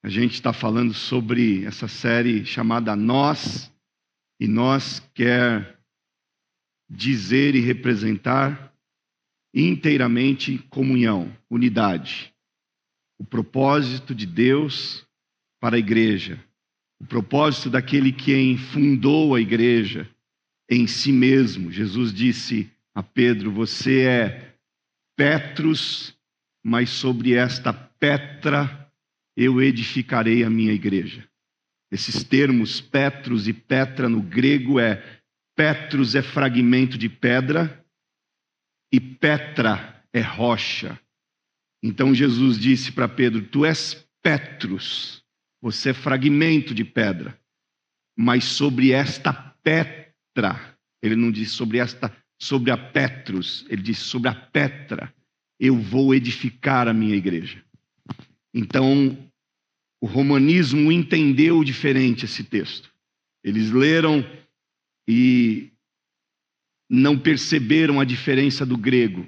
A gente está falando sobre essa série chamada Nós, e nós quer dizer e representar inteiramente comunhão, unidade. O propósito de Deus para a igreja, o propósito daquele que fundou a igreja em si mesmo. Jesus disse a Pedro: você é Petrus, mas sobre esta pedra eu edificarei a minha igreja. Esses termos Petrus e Petra no grego Petrus é fragmento de pedra e Petra é rocha. Então Jesus disse para Pedro: tu és Petrus, você é fragmento de pedra, mas sobre esta Petra, ele não disse sobre a Petrus, ele disse sobre a Petra eu vou edificar a minha igreja. Então, o romanismo entendeu diferente esse texto. Eles leram e não perceberam a diferença do grego.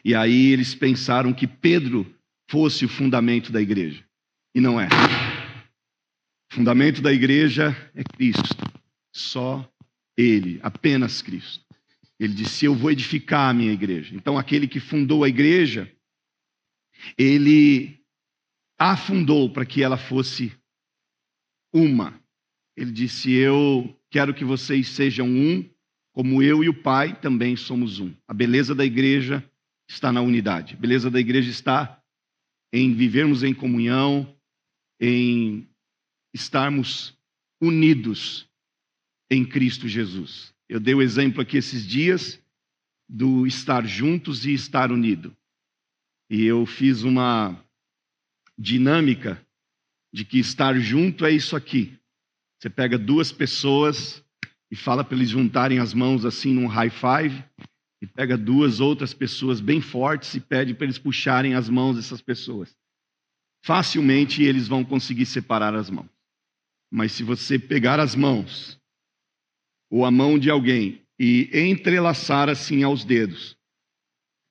E aí eles pensaram que Pedro fosse o fundamento da igreja. E não é. O fundamento da igreja é Cristo. Só Ele, apenas Cristo. Ele disse: eu vou edificar a minha igreja. Então, aquele que fundou a igreja, ele a fundou para que ela fosse uma. Ele disse: eu quero que vocês sejam um, como eu e o Pai também somos um. A beleza da igreja está na unidade. A beleza da igreja está em vivermos em comunhão, em estarmos unidos em Cristo Jesus. Eu dei o exemplo aqui esses dias do estar juntos e estar unido. E eu fiz uma dinâmica de que estar junto é isso aqui. Você pega duas pessoas e fala para eles juntarem as mãos assim num high five, e pega duas outras pessoas bem fortes e pede para eles puxarem as mãos dessas pessoas. Facilmente eles vão conseguir separar as mãos. Mas se você pegar as mãos ou a mão de alguém e entrelaçar assim aos dedos,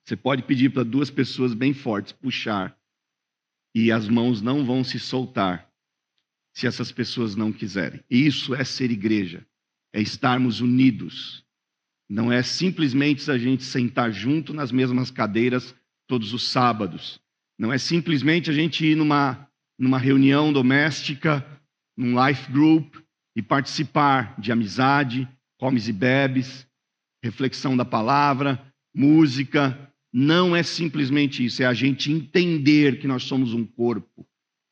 você pode pedir para duas pessoas bem fortes puxar, e as mãos não vão se soltar se essas pessoas não quiserem. Isso é ser igreja, é estarmos unidos. Não é simplesmente a gente sentar junto nas mesmas cadeiras todos os sábados. Não é simplesmente a gente ir numa reunião doméstica, num life group, e participar de amizade, comes e bebes, reflexão da palavra, música. Não é simplesmente isso, é a gente entender que nós somos um corpo,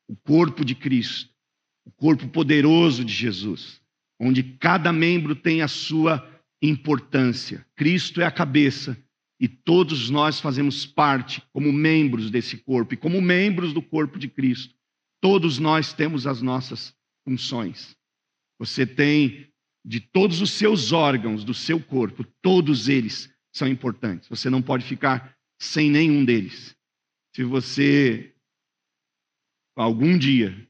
o corpo de Cristo, o corpo poderoso de Jesus, onde cada membro tem a sua importância. Cristo é a cabeça e todos nós fazemos parte como membros desse corpo, e como membros do corpo de Cristo, todos nós temos as nossas funções. Você tem, de todos os seus órgãos do seu corpo, todos eles são importantes. Você não pode ficar sem nenhum deles. Se você, algum dia,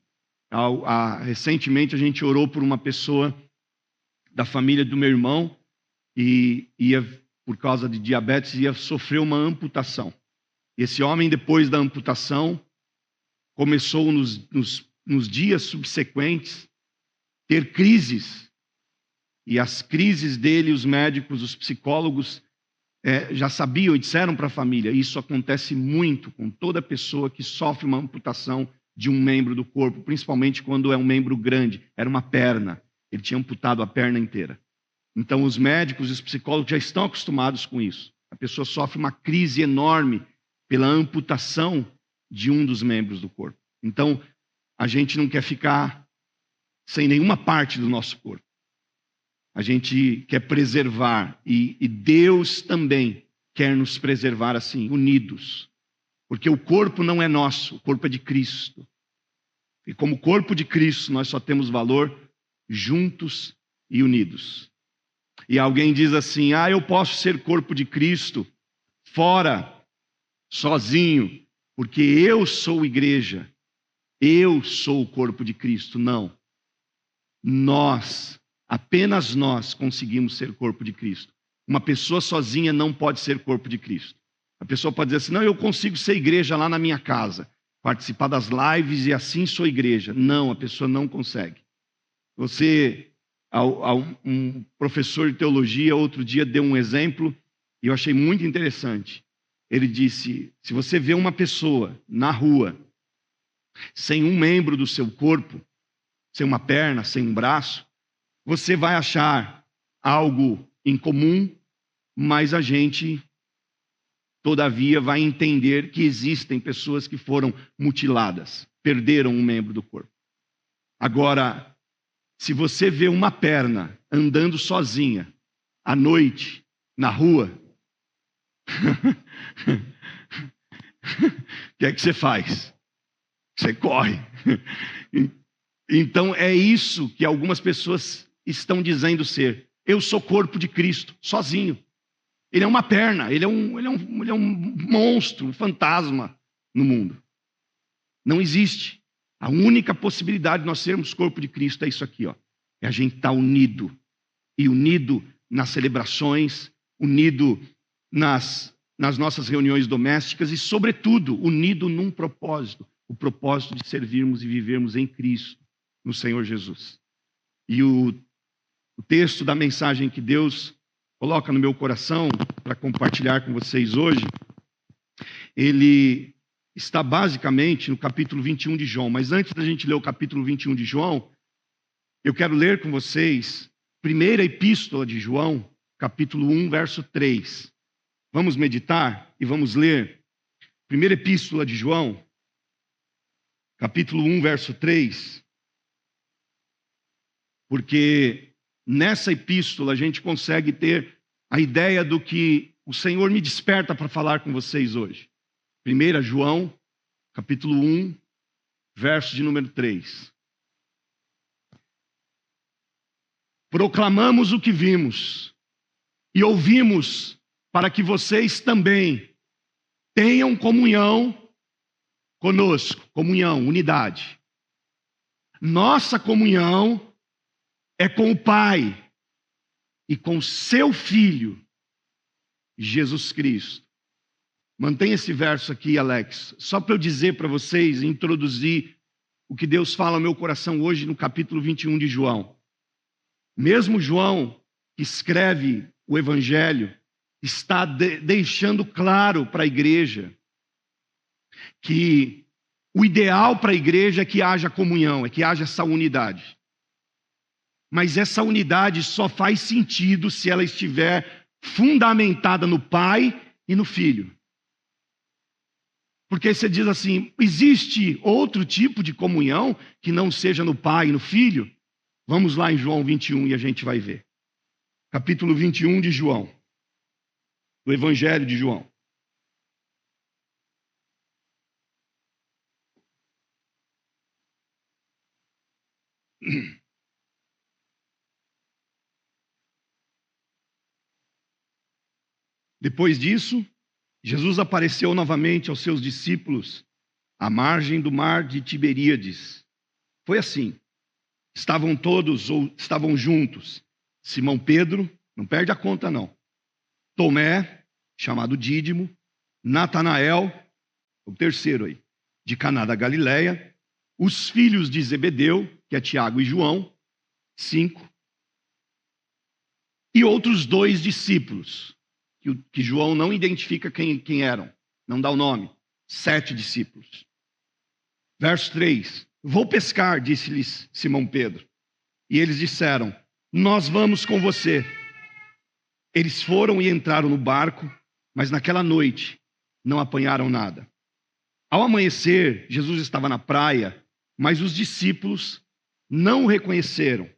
recentemente a gente orou por uma pessoa da família do meu irmão e por causa de diabetes, ia sofrer uma amputação. E esse homem, depois da amputação, começou nos dias subsequentes ter crises. E as crises dele, os médicos, os psicólogos já sabiam e disseram para a família: isso acontece muito com toda pessoa que sofre uma amputação de um membro do corpo, principalmente quando é um membro grande. Era uma perna, ele tinha amputado a perna inteira. Então os médicos e os psicólogos já estão acostumados com isso. A pessoa sofre uma crise enorme pela amputação de um dos membros do corpo. Então a gente não quer ficar sem nenhuma parte do nosso corpo. A gente quer preservar, e Deus também quer nos preservar assim, unidos. Porque o corpo não é nosso, o corpo é de Cristo. E como corpo de Cristo, nós só temos valor juntos e unidos. E alguém diz assim: eu posso ser corpo de Cristo fora, sozinho, porque eu sou igreja, eu sou o corpo de Cristo. Não. Apenas nós conseguimos ser corpo de Cristo. Uma pessoa sozinha não pode ser corpo de Cristo. A pessoa pode dizer assim: não, eu consigo ser igreja lá na minha casa. participar das lives e assim sou igreja. Não, a pessoa não consegue. Um professor de teologia outro dia deu um exemplo e eu achei muito interessante. Ele disse, se você vê uma pessoa na rua sem um membro do seu corpo, sem uma perna, sem um braço, você vai achar algo em comum, mas a gente, todavia, vai entender que existem pessoas que foram mutiladas, perderam um membro do corpo. Agora, se você vê uma perna andando sozinha, à noite, na rua, o que é que você faz? Você corre. Então é isso que algumas pessoas estão dizendo ser. Eu sou corpo de Cristo, sozinho. Ele é uma perna, ele é um monstro, um fantasma no mundo. Não existe. A única possibilidade de nós sermos corpo de Cristo é isso aqui, ó. É a gente estar unido. E unido nas celebrações, unido nas nossas reuniões domésticas e, sobretudo, unido num propósito. O propósito de servirmos e vivermos em Cristo, no Senhor Jesus. E o texto da mensagem que Deus coloca no meu coração para compartilhar com vocês hoje, ele está basicamente no capítulo 21 de João. Mas antes da gente ler o capítulo 21 de João, eu quero ler com vocês primeira epístola de João, capítulo 1, verso 3. Vamos meditar e vamos ler primeira epístola de João, capítulo 1, verso 3. Porque nessa epístola a gente consegue ter a ideia do que o Senhor me desperta para falar com vocês hoje. 1 João, capítulo 1, verso de número 3. Proclamamos o que vimos e ouvimos para que vocês também tenham comunhão conosco. Comunhão, unidade. Nossa comunhão é com o Pai e com seu Filho, Jesus Cristo. Mantenha esse verso aqui, Alex, só para eu dizer para vocês, introduzir o que Deus fala no meu coração hoje no capítulo 21 de João. Mesmo João, que escreve o Evangelho, está deixando claro para a igreja que o ideal para a igreja é que haja comunhão, é que haja essa unidade. Mas essa unidade só faz sentido se ela estiver fundamentada no Pai e no Filho. Porque você diz assim, existe outro tipo de comunhão que não seja no Pai e no Filho? Vamos lá em João 21 e a gente vai ver. Capítulo 21 de João, do Evangelho de João. Depois disso, Jesus apareceu novamente aos seus discípulos à margem do mar de Tiberíades. Foi assim. Estavam juntos Simão Pedro, não perde a conta não, Tomé, chamado Dídimo, Natanael, o terceiro aí, de Caná da Galileia, os filhos de Zebedeu, que é Tiago e João, 5, e outros 2 discípulos, que João não identifica quem eram, não dá o nome, 7 discípulos. Verso 3, vou pescar, disse-lhes Simão Pedro. E eles disseram, nós vamos com você. Eles foram e entraram no barco, mas naquela noite não apanharam nada. Ao amanhecer, Jesus estava na praia, mas os discípulos não o reconheceram.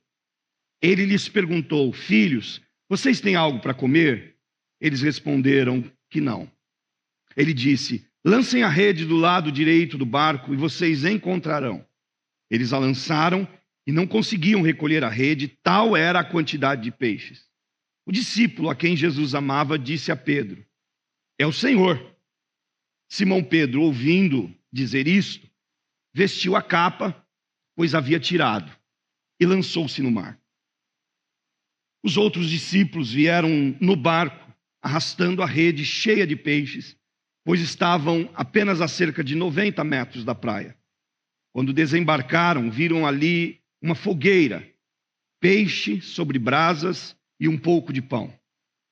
Ele lhes perguntou, filhos, vocês têm algo para comer? Eles responderam que não. Ele disse, lancem a rede do lado direito do barco e vocês encontrarão. Eles a lançaram e não conseguiam recolher a rede, tal era a quantidade de peixes. O discípulo a quem Jesus amava disse a Pedro, é o Senhor. Simão Pedro, ouvindo dizer isto, vestiu a capa, pois havia tirado, e lançou-se no mar. Os outros discípulos vieram no barco, arrastando a rede cheia de peixes, pois estavam apenas a cerca de 90 metros da praia. Quando desembarcaram, viram ali uma fogueira, peixe sobre brasas e um pouco de pão.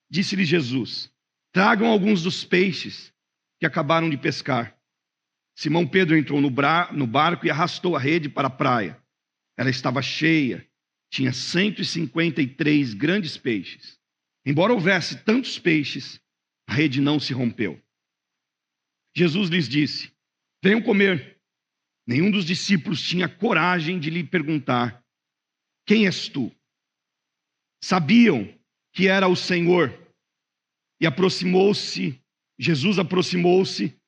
Disse-lhe Jesus: tragam alguns dos peixes que acabaram de pescar. Simão Pedro entrou no barco e arrastou a rede para a praia. Ela estava cheia, tinha 153 grandes peixes. Embora houvesse tantos peixes, a rede não se rompeu. Jesus lhes disse: venham comer. Nenhum dos discípulos tinha coragem de lhe perguntar: quem és tu? Sabiam que era o Senhor. E Jesus aproximou-se,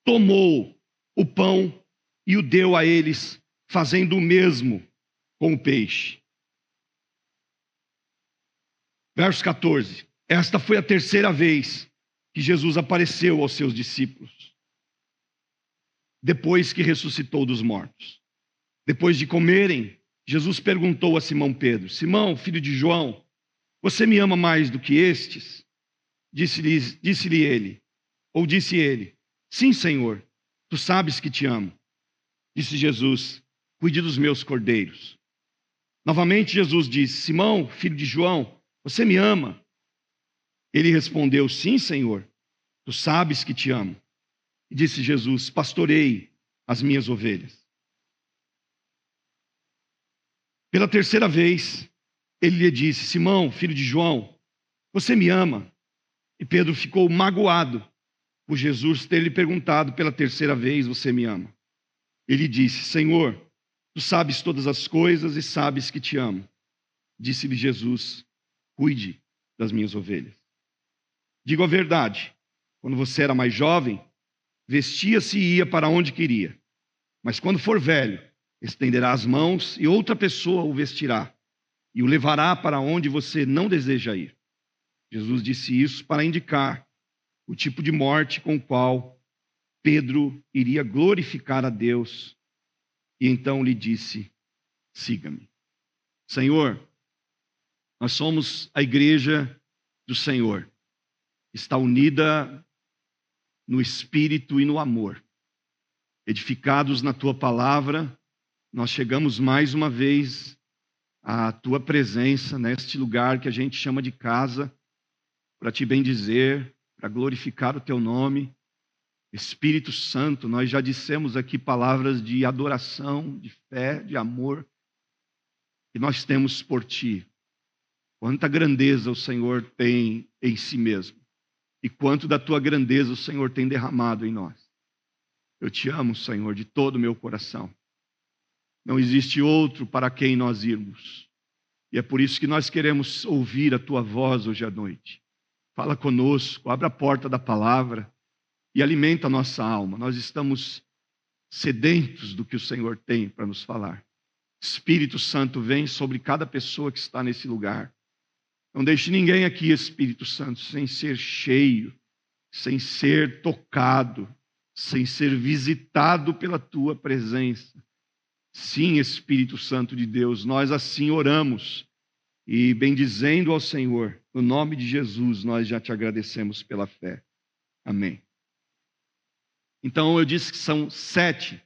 tomou o pão e o deu a eles, fazendo o mesmo com o peixe. Verso 14. Esta foi a terceira vez que Jesus apareceu aos seus discípulos, depois que ressuscitou dos mortos. Depois de comerem, Jesus perguntou a Simão Pedro: Simão, filho de João, você me ama mais do que estes? Disse ele: sim, Senhor, tu sabes que te amo. Disse Jesus: cuide dos meus cordeiros. Novamente Jesus disse: Simão, filho de João, você me ama? Ele respondeu: sim, Senhor, tu sabes que te amo. E disse Jesus: pastorei as minhas ovelhas. Pela terceira vez, ele lhe disse: Simão, filho de João, você me ama? E Pedro ficou magoado por Jesus ter lhe perguntado pela terceira vez: você me ama? Ele disse: Senhor, tu sabes todas as coisas e sabes que te amo. Disse-lhe Jesus: cuide das minhas ovelhas. Digo a verdade, quando você era mais jovem, vestia-se e ia para onde queria. Mas quando for velho, estenderá as mãos e outra pessoa o vestirá e o levará para onde você não deseja ir. Jesus disse isso para indicar o tipo de morte com o qual Pedro iria glorificar a Deus. E então lhe disse: siga-me. Senhor, nós somos a igreja do Senhor. Está unida no espírito e no amor. Edificados na tua palavra, nós chegamos mais uma vez à tua presença neste lugar que a gente chama de casa, para te bendizer, para glorificar o teu nome. Espírito Santo, nós já dissemos aqui palavras de adoração, de fé, de amor, que nós temos por ti. Quanta grandeza o Senhor tem em si mesmo, e quanto da tua grandeza o Senhor tem derramado em nós. Eu te amo, Senhor, de todo o meu coração. Não existe outro para quem nós irmos. E é por isso que nós queremos ouvir a tua voz hoje à noite. Fala conosco, abre a porta da palavra e alimenta a nossa alma. Nós estamos sedentos do que o Senhor tem para nos falar. Espírito Santo, vem sobre cada pessoa que está nesse lugar. Não deixe ninguém aqui, Espírito Santo, sem ser cheio, sem ser tocado, sem ser visitado pela tua presença. Sim, Espírito Santo de Deus, nós assim oramos e bendizendo ao Senhor, no nome de Jesus, nós já te agradecemos pela fé. Amém. Então eu disse que são 7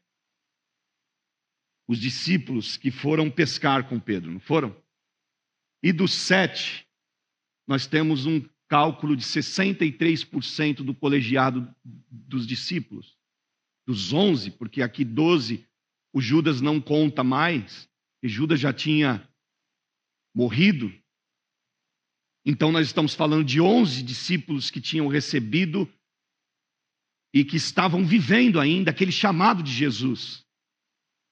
os discípulos que foram pescar com Pedro, não foram? E dos 7, nós temos um cálculo de 63% do colegiado dos discípulos. Dos 11, porque aqui 12, o Judas não conta mais, e Judas já tinha morrido. Então nós estamos falando de 11 discípulos que tinham recebido e que estavam vivendo ainda aquele chamado de Jesus.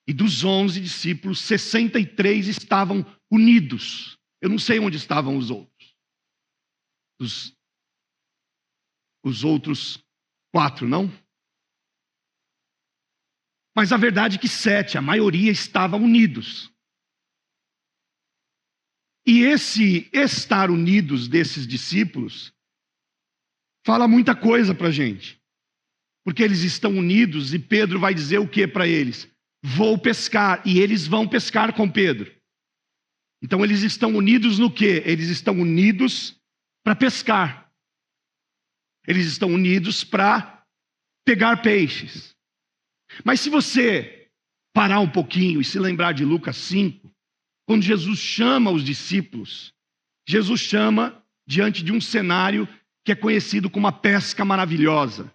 E dos 11 discípulos, 63 estavam unidos. Eu não sei onde estavam os outros. Os outros 4, não? Mas a verdade é que 7, a maioria estavam unidos. E esse estar unidos desses discípulos fala muita coisa para a gente. Porque eles estão unidos e Pedro vai dizer o que para eles? Vou pescar. E eles vão pescar com Pedro. Então eles estão unidos no quê? Eles estão unidos para pescar. Eles estão unidos para pegar peixes. Mas se você parar um pouquinho e se lembrar de Lucas 5, quando Jesus chama os discípulos, Jesus chama diante de um cenário que é conhecido como a pesca maravilhosa.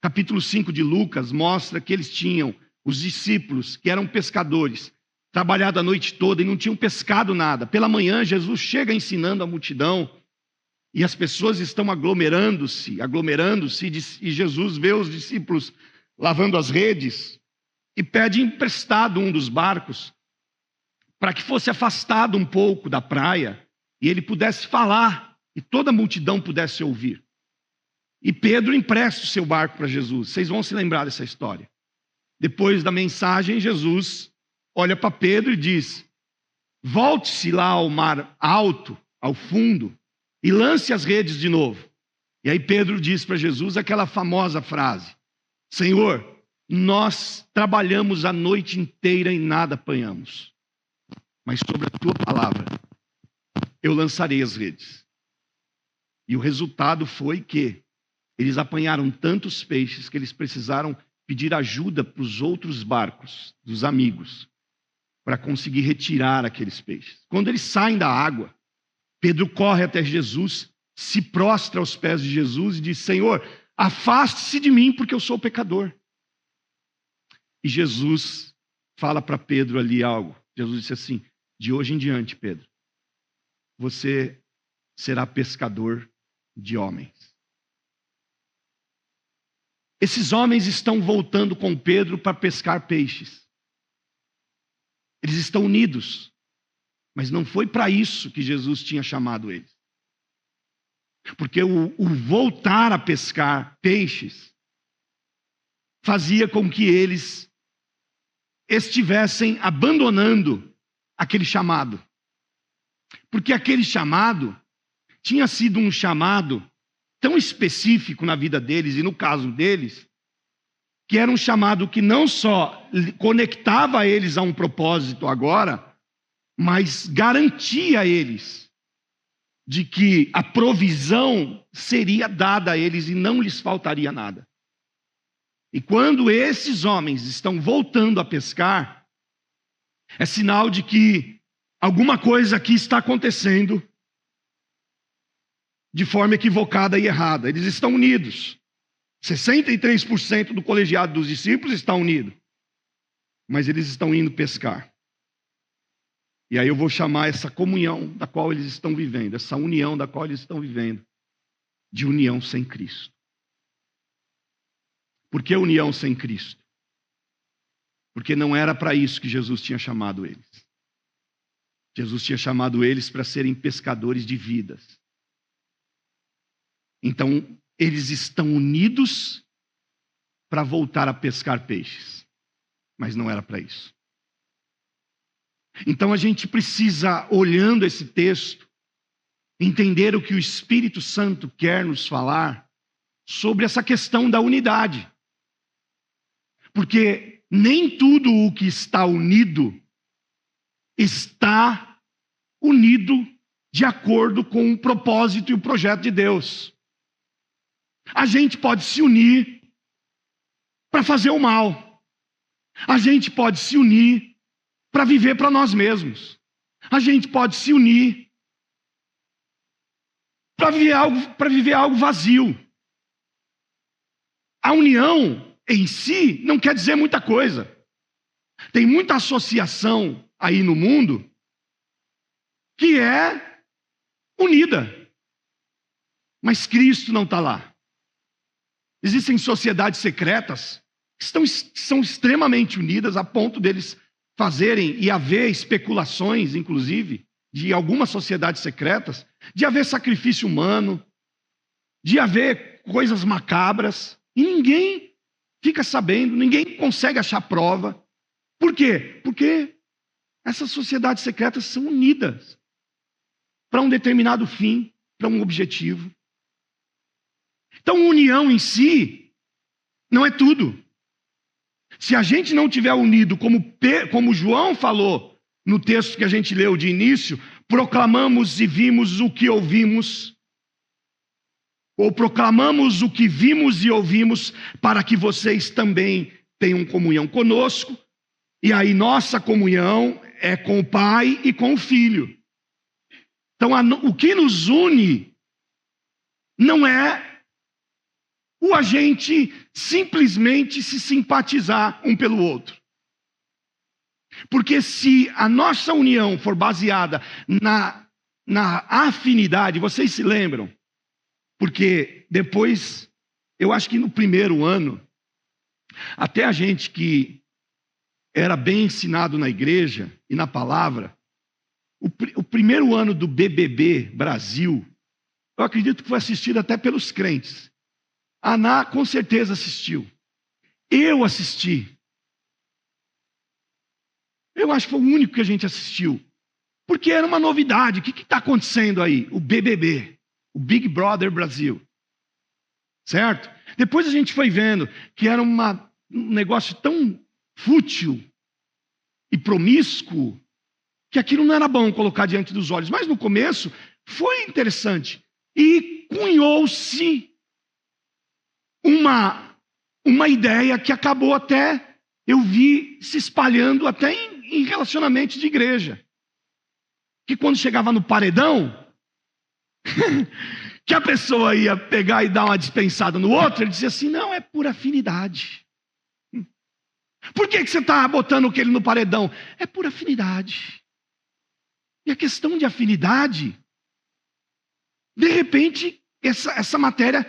Capítulo 5 de Lucas mostra que eles tinham, os discípulos, que eram pescadores, trabalhado a noite toda e não tinham pescado nada. Pela manhã, Jesus chega ensinando a multidão e as pessoas estão aglomerando-se, e Jesus vê os discípulos lavando as redes e pede emprestado um dos barcos para que fosse afastado um pouco da praia e ele pudesse falar e toda a multidão pudesse ouvir. E Pedro empresta o seu barco para Jesus. Vocês vão se lembrar dessa história. Depois da mensagem, Jesus olha para Pedro e diz: volte-se lá ao mar alto, ao fundo, e lance as redes de novo. E aí Pedro diz para Jesus aquela famosa frase: Senhor, nós trabalhamos a noite inteira e nada apanhamos, mas sobre a tua palavra eu lançarei as redes. E o resultado foi que eles apanharam tantos peixes que eles precisaram pedir ajuda para os outros barcos, dos amigos, para conseguir retirar aqueles peixes. Quando eles saem da água, Pedro corre até Jesus, se prostra aos pés de Jesus e diz: Senhor, afaste-se de mim porque eu sou pecador. E Jesus fala para Pedro ali algo. Jesus disse assim: de hoje em diante, Pedro, você será pescador de homens. Esses homens estão voltando com Pedro para pescar peixes. Eles estão unidos. Mas não foi para isso que Jesus tinha chamado eles. Porque o voltar a pescar peixes fazia com que eles estivessem abandonando aquele chamado. Porque aquele chamado tinha sido um chamado tão específico na vida deles, e no caso deles, que era um chamado que não só conectava eles a um propósito agora, mas garantia a eles de que a provisão seria dada a eles e não lhes faltaria nada. E quando esses homens estão voltando a pescar, é sinal de que alguma coisa aqui está acontecendo de forma equivocada e errada. Eles estão unidos. 63% do colegiado dos discípulos está unido. Mas eles estão indo pescar. E aí eu vou chamar essa comunhão da qual eles estão vivendo, essa união da qual eles estão vivendo, de união sem Cristo. Por que união sem Cristo? Porque não era para isso que Jesus tinha chamado eles. Jesus tinha chamado eles para serem pescadores de vidas. Então, eles estão unidos para voltar a pescar peixes. Mas não era para isso. Então, a gente precisa, olhando esse texto, entender o que o Espírito Santo quer nos falar sobre essa questão da unidade. Porque nem tudo o que está unido de acordo com o propósito e o projeto de Deus. A gente pode se unir para fazer o mal. A gente pode se unir para viver para nós mesmos. A gente pode se unir para viver algo vazio. A união em si não quer dizer muita coisa. Tem muita associação aí no mundo que é unida. Mas Cristo não está lá. Existem sociedades secretas que são extremamente unidas a ponto deles fazerem e haver especulações, inclusive, de algumas sociedades secretas, de haver sacrifício humano, de haver coisas macabras, e ninguém fica sabendo, ninguém consegue achar prova. Por quê? Porque essas sociedades secretas são unidas para um determinado fim, para um objetivo. Então, união em si não é tudo. Se a gente não tiver unido, como João falou no texto que a gente leu de início, proclamamos e vimos o que ouvimos. ou proclamamos o que vimos e ouvimos, para que vocês também tenham comunhão conosco. E aí nossa comunhão é com o Pai e com o Filho. Então o que nos une não é o a gente simplesmente se simpatizar um pelo outro. Porque se a nossa união for baseada na afinidade, vocês se lembram? Porque depois, eu acho que no primeiro ano, até a gente que era bem ensinado na igreja e na palavra, o primeiro ano do BBB Brasil, eu acredito que foi assistido até pelos crentes. A Ana com certeza assistiu. Eu assisti. Eu acho que foi o único que a gente assistiu. Porque era uma novidade. O que está acontecendo aí? O BBB. O Big Brother Brasil. Certo? Depois a gente foi vendo que era um negócio tão fútil e promíscuo que aquilo não era bom colocar diante dos olhos. Mas no começo foi interessante. E cunhou-se uma ideia que acabou até, eu vi se espalhando até em relacionamentos de igreja. Que quando chegava no paredão, que a pessoa ia pegar e dar uma dispensada no outro, ele dizia assim, não, é por afinidade. Por que você está botando aquele no paredão? É por afinidade. E a questão de afinidade, de repente, essa matéria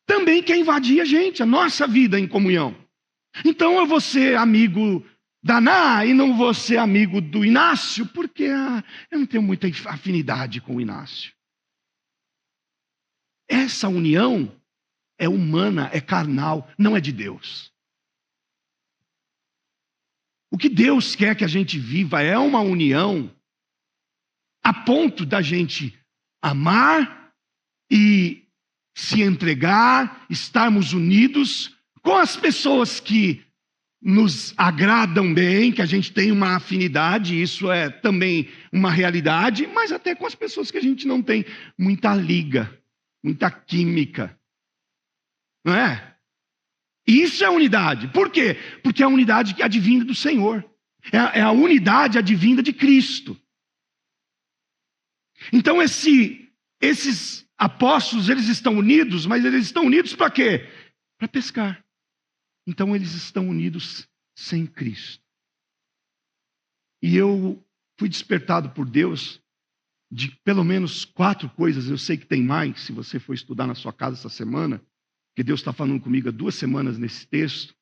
também quer invadir a gente, a nossa vida em comunhão. Então eu vou ser amigo da Ana e não vou ser amigo do Inácio, porque eu não tenho muita afinidade com o Inácio. Essa união é humana, é carnal, não é de Deus. O que Deus quer que a gente viva é uma união a ponto da gente amar e se entregar, estarmos unidos com as pessoas que nos agradam bem, que a gente tem uma afinidade, isso é também uma realidade, mas até com as pessoas que a gente não tem muita liga, muita química. Não é? Isso é unidade. Por quê? Porque é a unidade que advinda do Senhor. É a unidade advinda de Cristo. Então esses apóstolos, eles estão unidos, mas eles estão unidos para quê? Para pescar. Então eles estão unidos sem Cristo. E eu fui despertado por Deus de pelo menos 4 coisas, eu sei que tem mais, se você for estudar na sua casa essa semana, que Deus está falando comigo há 2 semanas nesse texto.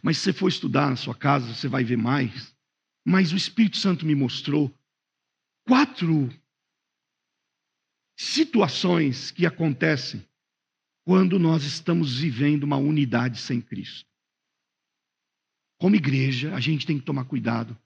Mas se você for estudar na sua casa, você vai ver mais. Mas o Espírito Santo me mostrou 4 situações que acontecem quando nós estamos vivendo uma unidade sem Cristo. Como igreja, a gente tem que tomar cuidado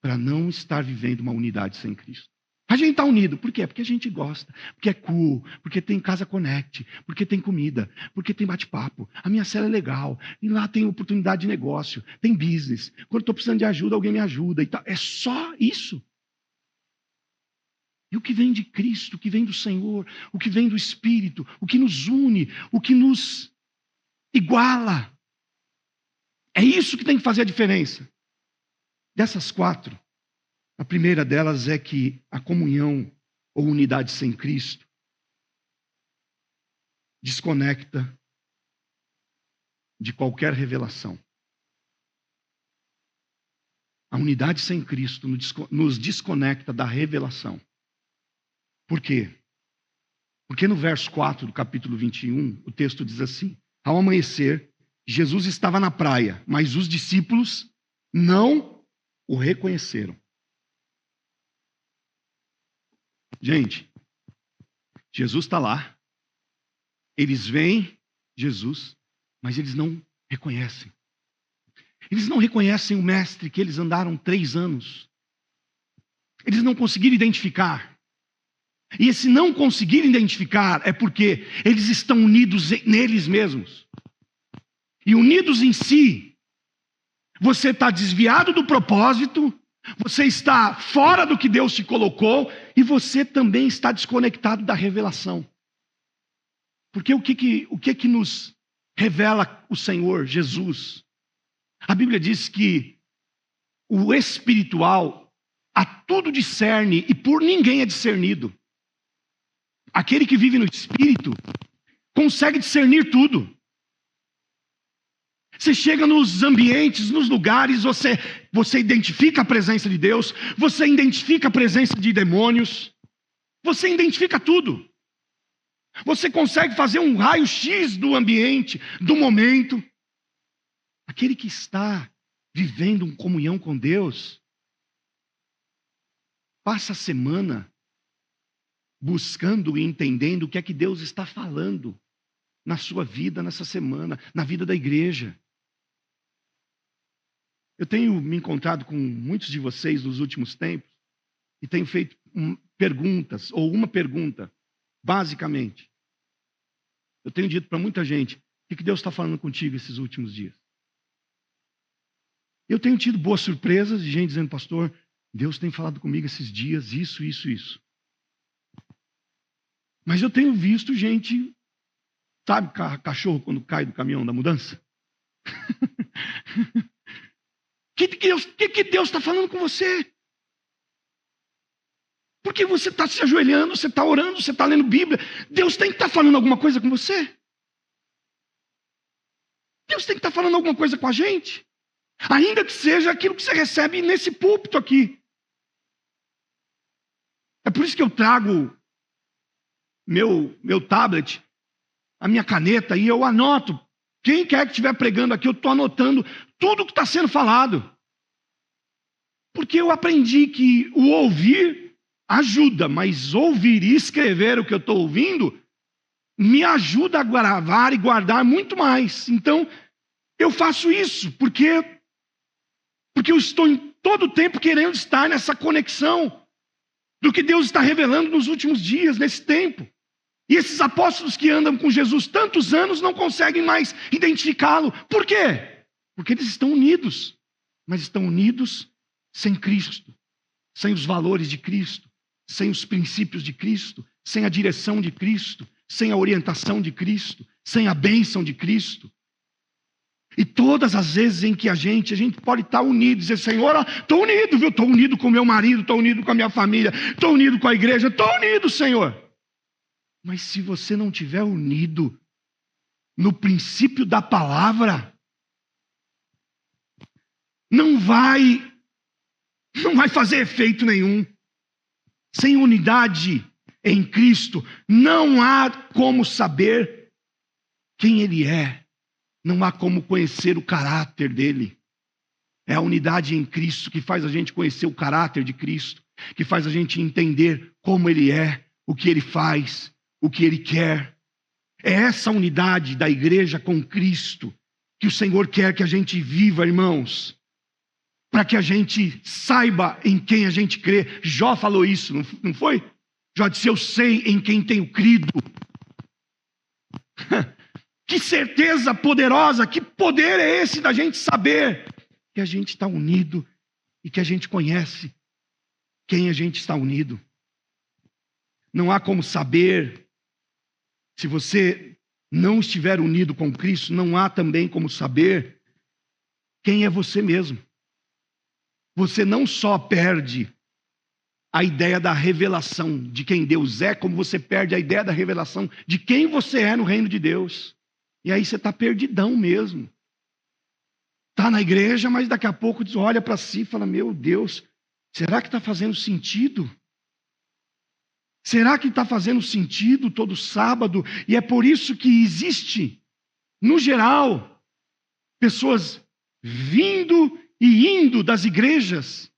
para não estar vivendo uma unidade sem Cristo. A gente está unido, por quê? Porque a gente gosta, porque é cool, porque tem Casa Connect, porque tem comida, porque tem bate-papo. A minha cela é legal, e lá tem oportunidade de negócio, tem business. Quando estou precisando de ajuda, alguém me ajuda e tal. É só isso. E o que vem de Cristo, o que vem do Senhor, o que vem do Espírito, o que nos une, o que nos iguala. É isso que tem que fazer a diferença. Dessas 4, a primeira delas é que a comunhão ou unidade sem Cristo desconecta de qualquer revelação. A unidade sem Cristo nos desconecta da revelação. Por quê? Porque no verso 4 do capítulo 21, o texto diz assim: ao amanhecer, Jesus estava na praia, mas os discípulos não o reconheceram. Gente, Jesus está lá, eles veem Jesus, mas eles não reconhecem. Eles não reconhecem o mestre que eles andaram 3 anos. Eles não conseguiram identificar. E esse não conseguir identificar é porque eles estão unidos neles mesmos. E unidos em si, você está desviado do propósito, você está fora do que Deus te colocou e você também está desconectado da revelação. Porque o que nos revela o Senhor Jesus? A Bíblia diz que o espiritual a tudo discerne e por ninguém é discernido. Aquele que vive no Espírito consegue discernir tudo. Você chega nos ambientes, nos lugares, você identifica a presença de Deus, você identifica a presença de demônios, você identifica tudo. Você consegue fazer um raio-x do ambiente, do momento. Aquele que está vivendo uma comunhão com Deus, passa a semana buscando e entendendo o que é que Deus está falando na sua vida nessa semana, na vida da igreja. Eu tenho me encontrado com muitos de vocês nos últimos tempos e tenho feito perguntas, ou uma pergunta, basicamente. Eu tenho dito para muita gente, o que Deus está falando contigo esses últimos dias? Eu tenho tido boas surpresas de gente dizendo, pastor, Deus tem falado comigo esses dias, isso. Mas eu tenho visto gente, sabe cachorro quando cai do caminhão da mudança? que Deus está falando com você? Porque você está se ajoelhando, você está orando, você está lendo Bíblia. Deus tem que estar falando alguma coisa com você? Deus tem que estar falando alguma coisa com a gente? Ainda que seja aquilo que você recebe nesse púlpito aqui. É por isso que eu trago meu tablet, a minha caneta, e eu anoto. Quem quer que estiver pregando aqui, eu estou anotando tudo que está sendo falado. Porque eu aprendi que o ouvir ajuda, mas ouvir e escrever o que eu estou ouvindo me ajuda a gravar e guardar muito mais. Então, eu faço isso porque eu estou em todo o tempo querendo estar nessa conexão do que Deus está revelando nos últimos dias, nesse tempo. E esses apóstolos que andam com Jesus tantos anos não conseguem mais identificá-lo. Por quê? Porque eles estão unidos, mas estão unidos sem Cristo, sem os valores de Cristo, sem os princípios de Cristo, sem a direção de Cristo, sem a orientação de Cristo, sem a bênção de Cristo. E todas as vezes em que a gente pode estar unido, dizer, Senhor, estou unido, viu? Estou unido com meu marido, estou unido com a minha família, estou unido com a igreja, estou unido, Senhor. Mas se você não estiver unido no princípio da palavra, não vai fazer efeito nenhum. Sem unidade em Cristo, não há como saber quem Ele é. Não há como conhecer o caráter dele. É a unidade em Cristo que faz a gente conhecer o caráter de Cristo, que faz a gente entender como Ele é, o que Ele faz, o que Ele quer. É essa unidade da igreja com Cristo que o Senhor quer que a gente viva, irmãos, para que a gente saiba em quem a gente crê. Jó falou isso, não foi? Jó disse, eu sei em quem tenho crido. Que certeza poderosa, que poder é esse da gente saber que a gente está unido e que a gente conhece quem a gente está unido. Não há como saber, se você não estiver unido com Cristo, não há também como saber quem é você mesmo. Você não só perde a ideia da revelação de quem Deus é, como você perde a ideia da revelação de quem você é no reino de Deus. E aí você está perdidão mesmo. Está na igreja, mas daqui a pouco olha para si e fala, meu Deus, será que está fazendo sentido? Será que está fazendo sentido todo sábado? E é por isso que existe, no geral, pessoas vindo e indo das igrejas.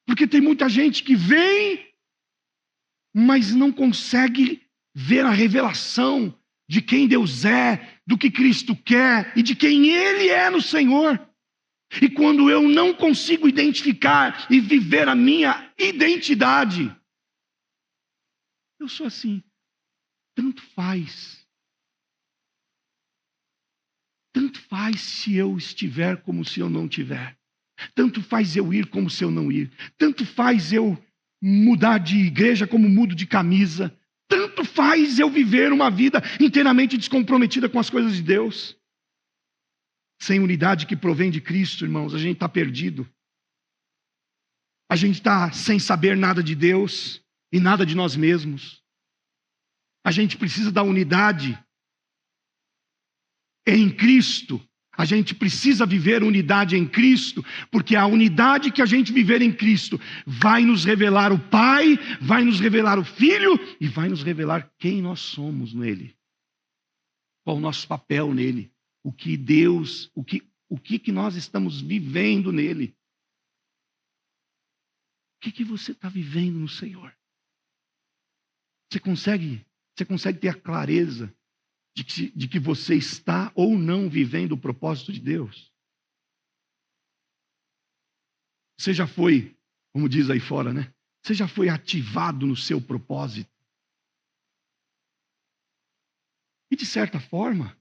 Porque tem muita gente que vem, mas não consegue ver a revelação de quem Deus é, do que Cristo quer e de quem Ele é no Senhor. E quando eu não consigo identificar e viver a minha identidade, eu sou assim, tanto faz. Tanto faz se eu estiver como se eu não estiver. Tanto faz eu ir como se eu não ir. Tanto faz eu mudar de igreja como mudo de camisa. Tanto tanto faz eu viver uma vida inteiramente descomprometida com as coisas de Deus. Sem unidade que provém de Cristo, irmãos, a gente está perdido. A gente está sem saber nada de Deus e nada de nós mesmos. A gente precisa da unidade em Cristo. A gente precisa viver unidade em Cristo, porque a unidade que a gente viver em Cristo vai nos revelar o Pai, vai nos revelar o Filho e vai nos revelar quem nós somos nele. Qual o nosso papel nele, o que Deus, o que nós estamos vivendo nele. O que você está vivendo no Senhor? Você consegue ter a clareza de que você está ou não vivendo o propósito de Deus? Você já foi, como diz aí fora, né? Você já foi ativado no seu propósito? E de certa forma,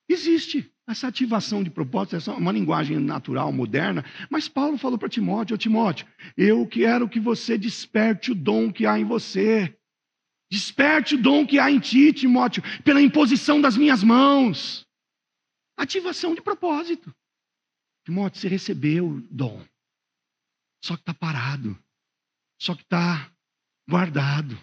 existe essa ativação de propósito, essa é uma linguagem natural, moderna, mas Paulo falou para Timóteo: Timóteo, eu quero que você desperte o dom que há em você. Desperte o dom que há em ti, Timóteo, pela imposição das minhas mãos. Ativação de propósito. Timóteo, você recebeu o dom, só que está parado, só que está guardado.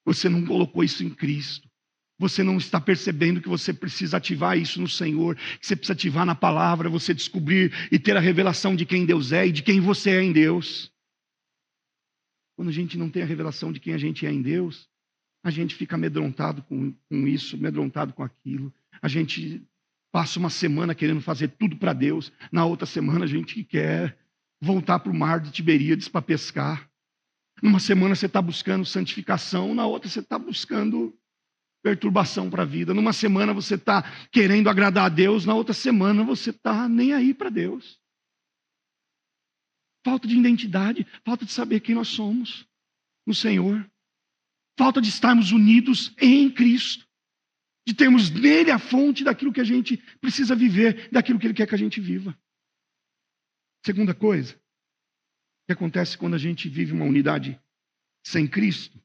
Você não colocou isso em Cristo. Você não está percebendo que você precisa ativar isso no Senhor, que você precisa ativar na palavra, você descobrir e ter a revelação de quem Deus é e de quem você é em Deus. Quando a gente não tem a revelação de quem a gente é em Deus, a gente fica amedrontado com isso, amedrontado com aquilo. A gente passa uma semana querendo fazer tudo para Deus. Na outra semana a gente quer voltar para o mar de Tiberíades para pescar. Numa semana você está buscando santificação, na outra você está buscando perturbação para a vida. Numa semana você está querendo agradar a Deus, na outra semana você está nem aí para Deus. Falta de identidade, falta de saber quem nós somos no Senhor. Falta de estarmos unidos em Cristo, de termos nele a fonte daquilo que a gente precisa viver, daquilo que ele quer que a gente viva. Segunda coisa, que acontece quando a gente vive uma unidade sem Cristo,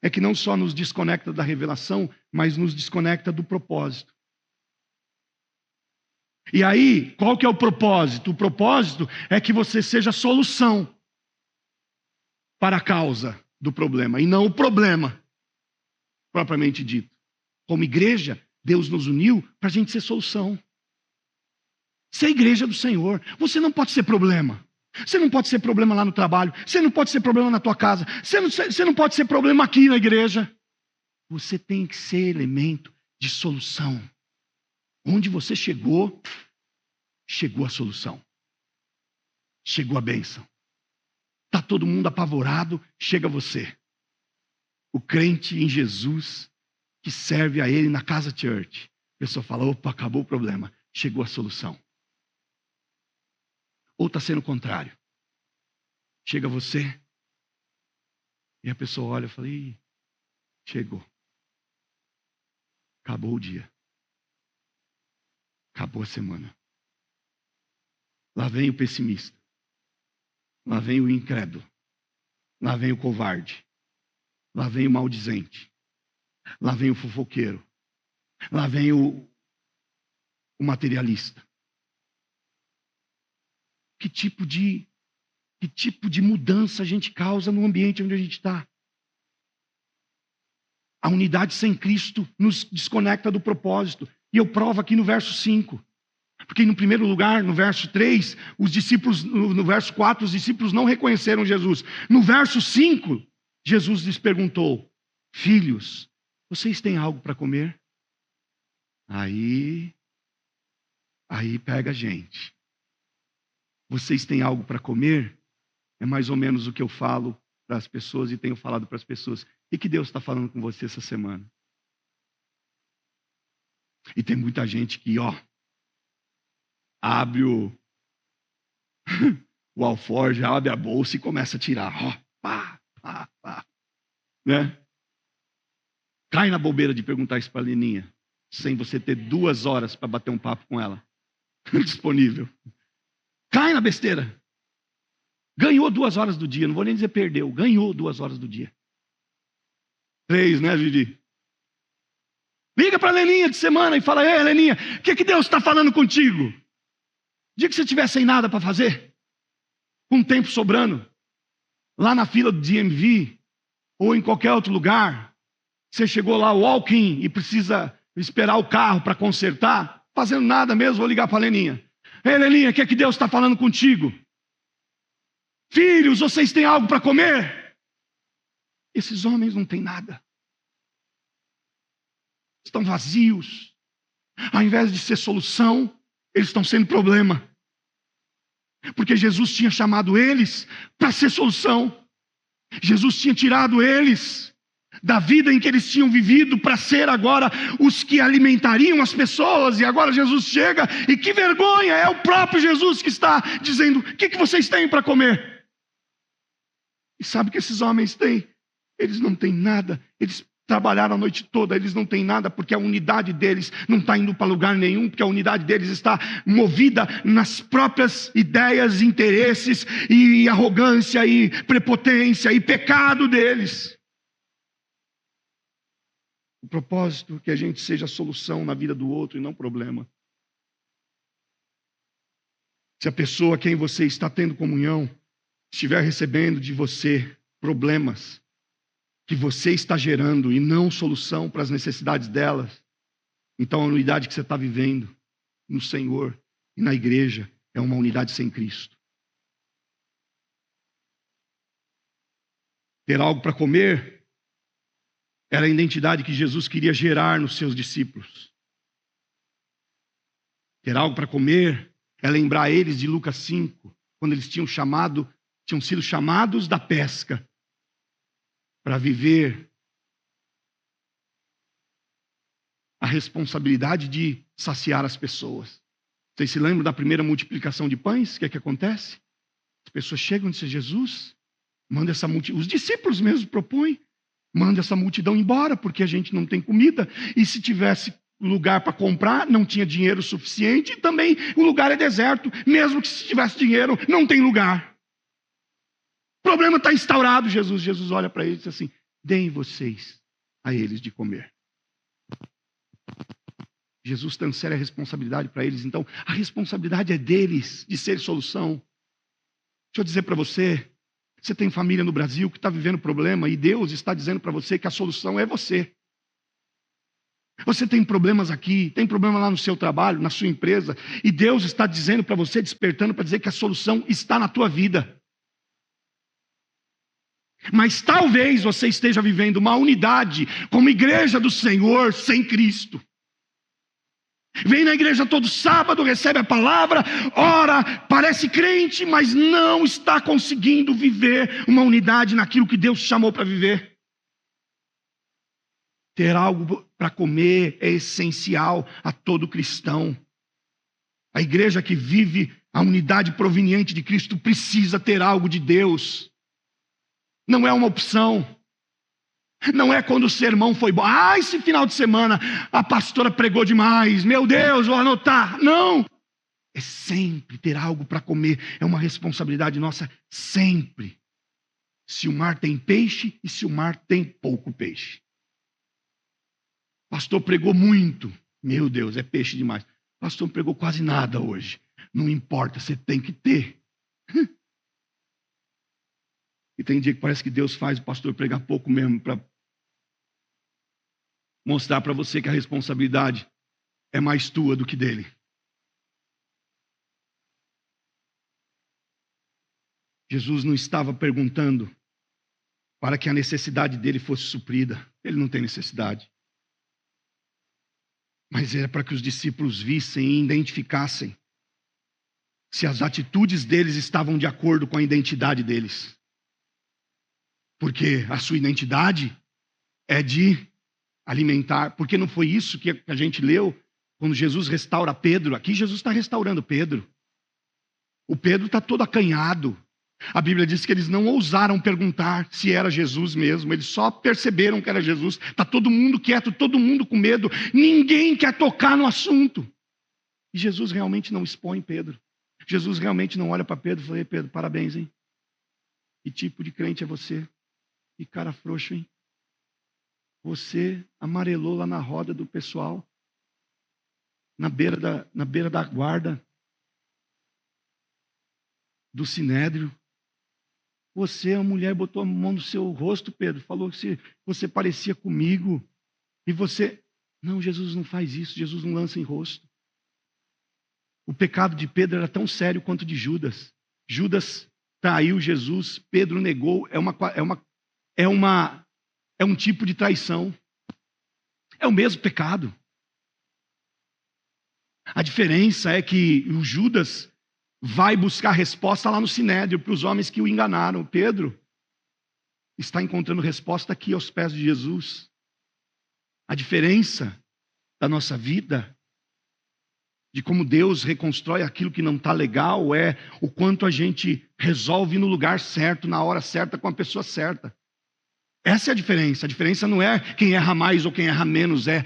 é que não só nos desconecta da revelação, mas nos desconecta do propósito. E aí, qual que é o propósito? O propósito é que você seja a solução para a causa do problema, e não o problema, propriamente dito. Como igreja, Deus nos uniu para a gente ser solução. Ser a igreja do Senhor. Você não pode ser problema. Você não pode ser problema lá no trabalho. Você não pode ser problema na tua casa. Você não pode ser problema aqui na igreja. Você tem que ser elemento de solução. Onde você chegou, chegou a solução. Chegou a bênção. Está todo mundo apavorado, chega você. O crente em Jesus, que serve a ele na casa church. A pessoa fala: opa, acabou o problema, chegou a solução. Ou está sendo o contrário. Chega você, e a pessoa olha e fala: ih, chegou. Acabou o dia. Acabou a semana. Lá vem o pessimista. Lá vem o incrédulo. Lá vem o covarde. Lá vem o maldizente. Lá vem o fofoqueiro. Lá vem o materialista. Que tipo de mudança a gente causa no ambiente onde a gente está? A unidade sem Cristo nos desconecta do propósito. E eu provo aqui no verso 5. Porque no primeiro lugar, no verso 3, os discípulos, no verso 4, os discípulos não reconheceram Jesus. No verso 5, Jesus lhes perguntou: filhos, vocês têm algo para comer? Aí pega a gente. Vocês têm algo para comer? É mais ou menos o que eu falo para as pessoas e tenho falado para as pessoas. O que Deus está falando com você essa semana? E tem muita gente que, abre o alforje, abre a bolsa e começa a tirar. Pá. Né? Cai na bobeira de perguntar isso para a Leninha, sem você ter 2 horas para bater um papo com ela. Disponível. Cai na besteira. Ganhou 2 horas do dia, não vou nem dizer perdeu, ganhou 2 horas do dia. 3, né, Vivi? Liga para a Heleninha de semana e fala: ei, Heleninha, o que Deus está falando contigo? Dia que você estiver sem nada para fazer, com tempo sobrando, lá na fila do DMV, ou em qualquer outro lugar, você chegou lá, walk-in, e precisa esperar o carro para consertar, fazendo nada mesmo, vou ligar para a Heleninha. Ei, Heleninha, o que Deus está falando contigo? Filhos, vocês têm algo para comer? Esses homens não têm nada. Estão vazios. Ao invés de ser solução, eles estão sendo problema. Porque Jesus tinha chamado eles para ser solução. Jesus tinha tirado eles da vida em que eles tinham vivido para ser agora os que alimentariam as pessoas. E agora Jesus chega e que vergonha, é o próprio Jesus que está dizendo: o que vocês têm para comer? E sabe o que esses homens têm? Eles não têm nada. Eles trabalharam a noite toda, eles não têm nada, porque a unidade deles não está indo para lugar nenhum, porque a unidade deles está movida nas próprias ideias, interesses, e arrogância, e prepotência, e pecado deles. O propósito é que a gente seja solução na vida do outro e não problema. Se a pessoa a quem você está tendo comunhão estiver recebendo de você problemas que você está gerando e não solução para as necessidades delas, então a unidade que você está vivendo no Senhor e na igreja é uma unidade sem Cristo. Ter algo para comer era a identidade que Jesus queria gerar nos seus discípulos. Ter algo para comer é lembrar eles de Lucas 5, quando eles tinham sido chamados da pesca para viver a responsabilidade de saciar as pessoas. Vocês se lembram da primeira multiplicação de pães? O que é que acontece? As pessoas chegam e dizem: Jesus, manda essa multidão. Os discípulos mesmo propõem: manda essa multidão embora, porque a gente não tem comida. E se tivesse lugar para comprar, não tinha dinheiro suficiente. E também o lugar é deserto. Mesmo que se tivesse dinheiro, não tem lugar. O problema está instaurado. Jesus olha para eles e diz assim: deem vocês a eles de comer. Jesus transfere a responsabilidade para eles. Então, a responsabilidade é deles de ser solução. Deixa eu dizer para você, você tem família no Brasil que está vivendo problema e Deus está dizendo para você que a solução é você. Você tem problemas aqui, tem problema lá no seu trabalho, na sua empresa, e Deus está dizendo para você, despertando para dizer que a solução está na tua vida. Mas talvez você esteja vivendo uma unidade como igreja do Senhor sem Cristo. Vem na igreja todo sábado, recebe a palavra, ora, parece crente, mas não está conseguindo viver uma unidade naquilo que Deus chamou para viver. Ter algo para comer é essencial a todo cristão. A igreja que vive a unidade proveniente de Cristo precisa ter algo de Deus. Não é uma opção. Não é quando o sermão foi bom. Esse final de semana a pastora pregou demais. Meu Deus, vou anotar. Não. É sempre ter algo para comer. É uma responsabilidade nossa sempre. Se o mar tem peixe e se o mar tem pouco peixe. O pastor pregou muito. Meu Deus, é peixe demais. O pastor não pregou quase nada hoje. Não importa, você tem que ter. E tem dia que parece que Deus faz o pastor pregar pouco mesmo para mostrar para você que a responsabilidade é mais tua do que dele. Jesus não estava perguntando para que a necessidade dele fosse suprida. Ele não tem necessidade. Mas era para que os discípulos vissem e identificassem se as atitudes deles estavam de acordo com a identidade deles. Porque a sua identidade é de alimentar. Porque não foi isso que a gente leu quando Jesus restaura Pedro. Aqui Jesus está restaurando Pedro. O Pedro está todo acanhado. A Bíblia diz que eles não ousaram perguntar se era Jesus mesmo. Eles só perceberam que era Jesus. Está todo mundo quieto, todo mundo com medo. Ninguém quer tocar no assunto. E Jesus realmente não expõe Pedro. Jesus realmente não olha para Pedro e fala: Pedro, parabéns, hein? Que tipo de crente é você? Que cara frouxo, hein? Você amarelou lá na roda do pessoal, na beira da guarda do sinédrio. Você, a mulher, botou a mão no seu rosto, Pedro, falou que você parecia comigo. E você... Não, Jesus não faz isso, Jesus não lança em rosto. O pecado de Pedro era tão sério quanto de Judas. Judas traiu Jesus, Pedro negou, é um tipo de traição. É o mesmo pecado. A diferença é que o Judas vai buscar resposta lá no sinédrio para os homens que o enganaram. Pedro está encontrando resposta aqui aos pés de Jesus. A diferença da nossa vida, de como Deus reconstrói aquilo que não está legal, é o quanto a gente resolve no lugar certo, na hora certa, com a pessoa certa. Essa é a diferença. A diferença não é quem erra mais ou quem erra menos, é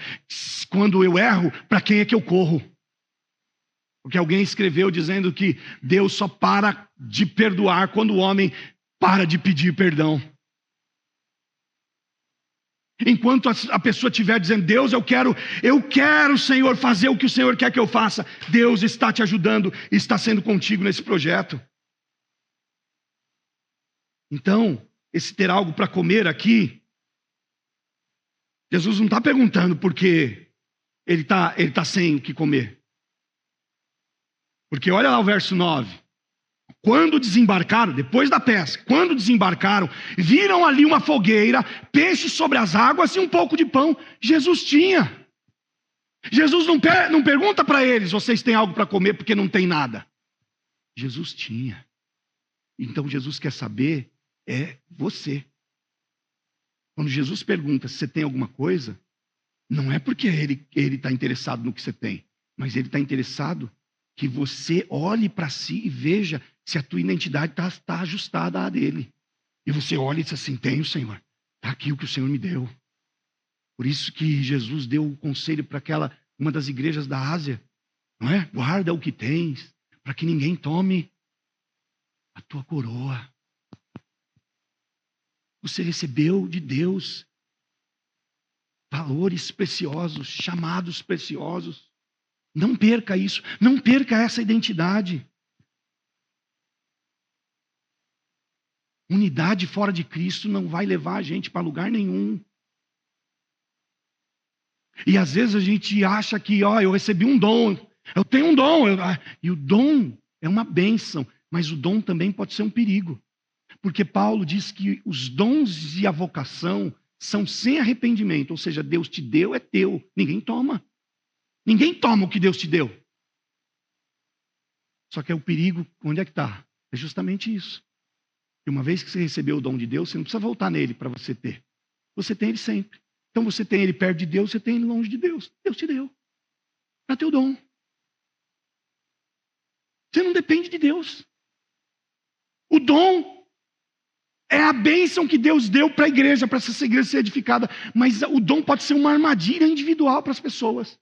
quando eu erro, para quem é que eu corro. Porque alguém escreveu dizendo que Deus só para de perdoar quando o homem para de pedir perdão. Enquanto a pessoa estiver dizendo, Deus, eu quero, Senhor, fazer o que o Senhor quer que eu faça, Deus está te ajudando, está sendo contigo nesse projeto. Então, esse ter algo para comer aqui, Jesus não está perguntando por que ele tá sem o que comer. Porque olha lá o verso 9. Quando desembarcaram, depois da pesca, quando desembarcaram, viram ali uma fogueira, peixe sobre as águas e um pouco de pão. Jesus tinha. Jesus não pergunta para eles, vocês têm algo para comer porque não tem nada. Jesus tinha. Então Jesus quer saber, é você. Quando Jesus pergunta se você tem alguma coisa, não é porque ele está interessado no que você tem, mas ele está interessado que você olhe para si e veja se a tua identidade está ajustada à dele. E você olha e diz assim, tenho, Senhor. Está aqui o que o Senhor me deu. Por isso que Jesus deu o conselho para uma das igrejas da Ásia. Não é? Guarda o que tens, para que ninguém tome a tua coroa. Você recebeu de Deus valores preciosos, chamados preciosos. Não perca isso, não perca essa identidade. Unidade fora de Cristo não vai levar a gente para lugar nenhum. E às vezes a gente acha que, eu recebi um dom, eu tenho um dom, e o dom é uma bênção, mas o dom também pode ser um perigo. Porque Paulo diz que os dons e a vocação são sem arrependimento, ou seja, Deus te deu, é teu, ninguém toma. Ninguém toma o que Deus te deu. Só que é o perigo, onde é que está? É justamente isso. E uma vez que você recebeu o dom de Deus, você não precisa voltar nele para você ter. Você tem ele sempre. Então você tem ele perto de Deus, você tem ele longe de Deus. Deus te deu. É teu dom. Você não depende de Deus. O dom é a bênção que Deus deu para a igreja, para essa igreja ser edificada. Mas o dom pode ser uma armadilha individual para as pessoas.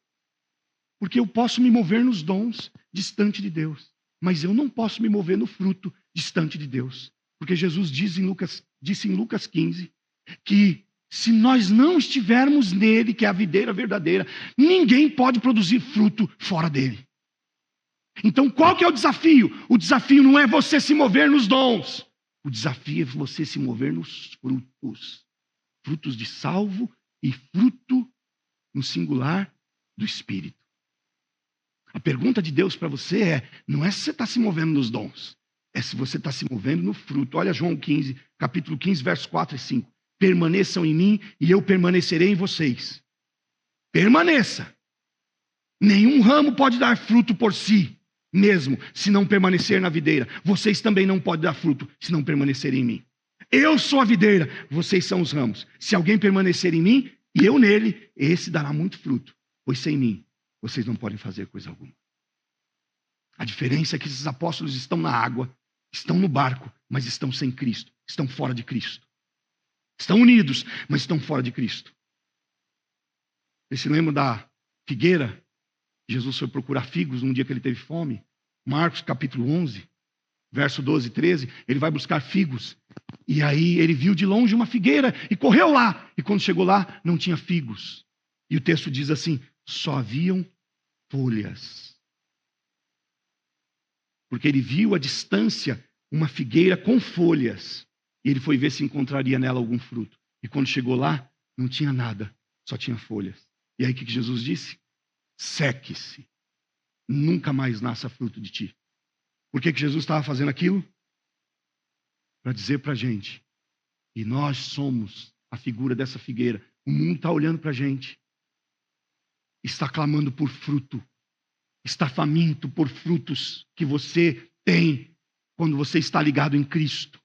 Porque eu posso me mover nos dons distante de Deus, mas eu não posso me mover no fruto distante de Deus. Porque Jesus disse em Lucas 15, que se nós não estivermos nele, que é a videira verdadeira, ninguém pode produzir fruto fora dele. Então qual que é o desafio? O desafio não é você se mover nos dons. O desafio é você se mover nos frutos. Frutos de salvo e fruto, no singular, do Espírito. A pergunta de Deus para você não é se você está se movendo nos dons, é se você está se movendo no fruto. Olha João 15, capítulo 15, versos 4 e 5. Permaneçam em mim e eu permanecerei em vocês. Permaneça. Nenhum ramo pode dar fruto por si mesmo, se não permanecer na videira. Vocês também não podem dar fruto, se não permanecerem em mim. Eu sou a videira, vocês são os ramos. Se alguém permanecer em mim e eu nele, esse dará muito fruto, pois sem mim vocês não podem fazer coisa alguma. A diferença é que esses apóstolos estão na água, estão no barco, mas estão sem Cristo, estão fora de Cristo. Estão unidos, mas estão fora de Cristo. Vocês se lembram da figueira? Jesus foi procurar figos num dia que ele teve fome. Marcos capítulo 11, verso 12 e 13, ele vai buscar figos. E aí ele viu de longe uma figueira e correu lá. E quando chegou lá, não tinha figos. E o texto diz assim: só haviam folhas. Porque ele viu à distância uma figueira com folhas. E ele foi ver se encontraria nela algum fruto. E quando chegou lá, não tinha nada, só tinha folhas. E aí o que Jesus disse? Seque-se, nunca mais nasça fruto de ti. Por que Jesus estava fazendo aquilo? Para dizer para a gente, e nós somos a figura dessa figueira. O mundo está olhando para a gente, está clamando por fruto, está faminto por frutos que você tem quando você está ligado em Cristo.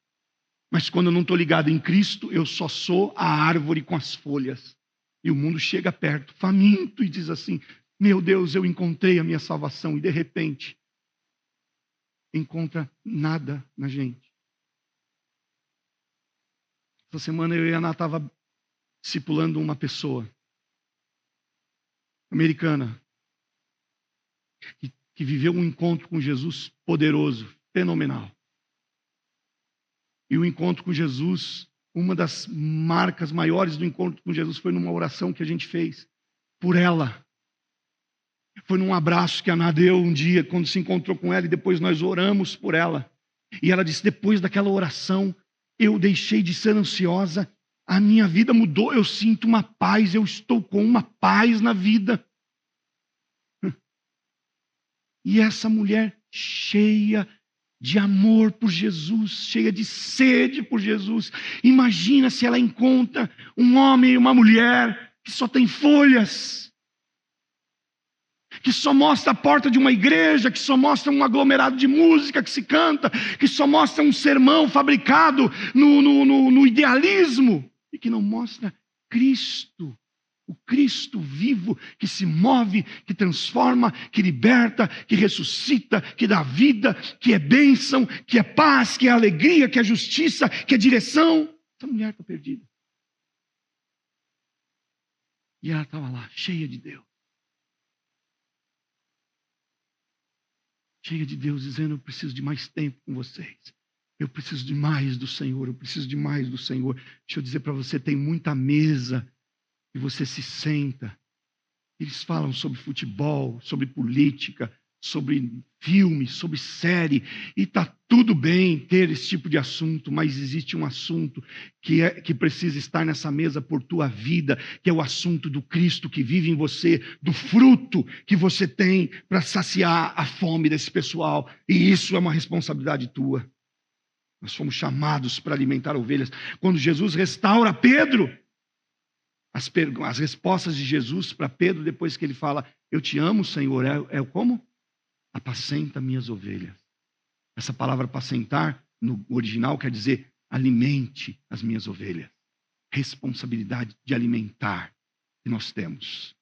Mas quando eu não estou ligado em Cristo, eu só sou a árvore com as folhas. E o mundo chega perto, faminto, e diz assim: meu Deus, eu encontrei a minha salvação. E de repente, encontra nada na gente. Essa semana eu e a Ana estava discipulando uma pessoa americana que viveu um encontro com Jesus poderoso, fenomenal. E o encontro com Jesus, uma das marcas maiores do encontro com Jesus foi numa oração que a gente fez por ela. Foi num abraço que a Ana deu um dia, quando se encontrou com ela, e depois nós oramos por ela. E ela disse: depois daquela oração, eu deixei de ser ansiosa, a minha vida mudou, eu sinto uma paz, eu estou com uma paz na vida. E essa mulher cheia de amor por Jesus, cheia de sede por Jesus. Imagina se ela encontra um homem e uma mulher que só tem folhas, que só mostra a porta de uma igreja, que só mostra um aglomerado de música que se canta, que só mostra um sermão fabricado no idealismo, e que não mostra Cristo. O Cristo vivo que se move, que transforma, que liberta, que ressuscita, que dá vida, que é bênção, que é paz, que é alegria, que é justiça, que é direção. Essa mulher está perdida. E ela estava lá, cheia de Deus. Cheia de Deus, dizendo: eu preciso de mais tempo com vocês. Eu preciso de mais do Senhor, eu preciso de mais do Senhor. Deixa eu dizer para você, tem muita mesa e você se senta, eles falam sobre futebol, sobre política, sobre filme, sobre série, e está tudo bem ter esse tipo de assunto, mas existe um assunto que precisa estar nessa mesa por tua vida, que é o assunto do Cristo que vive em você, do fruto que você tem para saciar a fome desse pessoal, e isso é uma responsabilidade tua. Nós fomos chamados para alimentar ovelhas. Quando Jesus restaura Pedro, as respostas de Jesus para Pedro, depois que ele fala: eu te amo, Senhor, é como? Apacenta minhas ovelhas. Essa palavra apacentar, no original, quer dizer alimente as minhas ovelhas. Responsabilidade de alimentar que nós temos.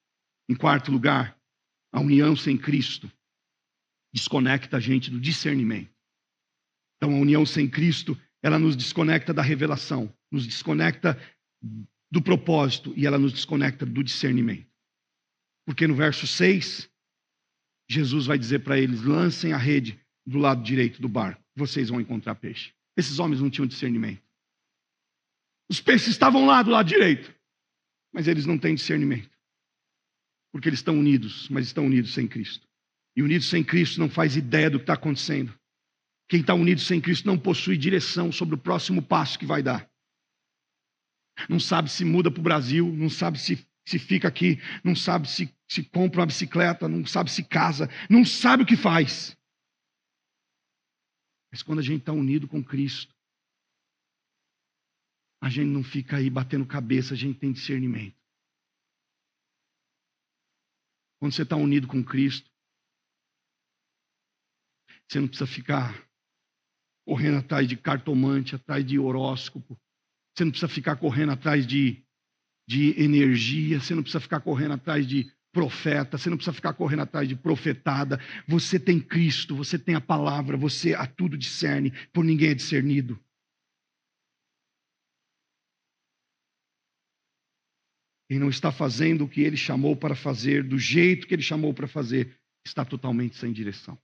Em quarto lugar, a união sem Cristo desconecta a gente do discernimento. Então, a união sem Cristo, ela nos desconecta da revelação, nos desconecta do propósito, e ela nos desconecta do discernimento. Porque no verso 6, Jesus vai dizer para eles: lancem a rede do lado direito do barco, vocês vão encontrar peixe. Esses homens não tinham discernimento. Os peixes estavam lá do lado direito, mas eles não têm discernimento. Porque eles estão unidos, mas estão unidos sem Cristo. E unidos sem Cristo não faz ideia do que está acontecendo. Quem está unido sem Cristo não possui direção sobre o próximo passo que vai dar. Não sabe se muda para o Brasil, não sabe se fica aqui, não sabe se compra uma bicicleta, não sabe se casa, não sabe o que faz. Mas quando a gente está unido com Cristo, a gente não fica aí batendo cabeça, a gente tem discernimento. Quando você está unido com Cristo, você não precisa ficar correndo atrás de cartomante, atrás de horóscopo. Você não precisa ficar correndo atrás de energia, você não precisa ficar correndo atrás de profeta, você não precisa ficar correndo atrás de profetada. Você tem Cristo, você tem a palavra, você a tudo discerne, por ninguém é discernido. Quem não está fazendo o que ele chamou para fazer, do jeito que ele chamou para fazer, está totalmente sem direção.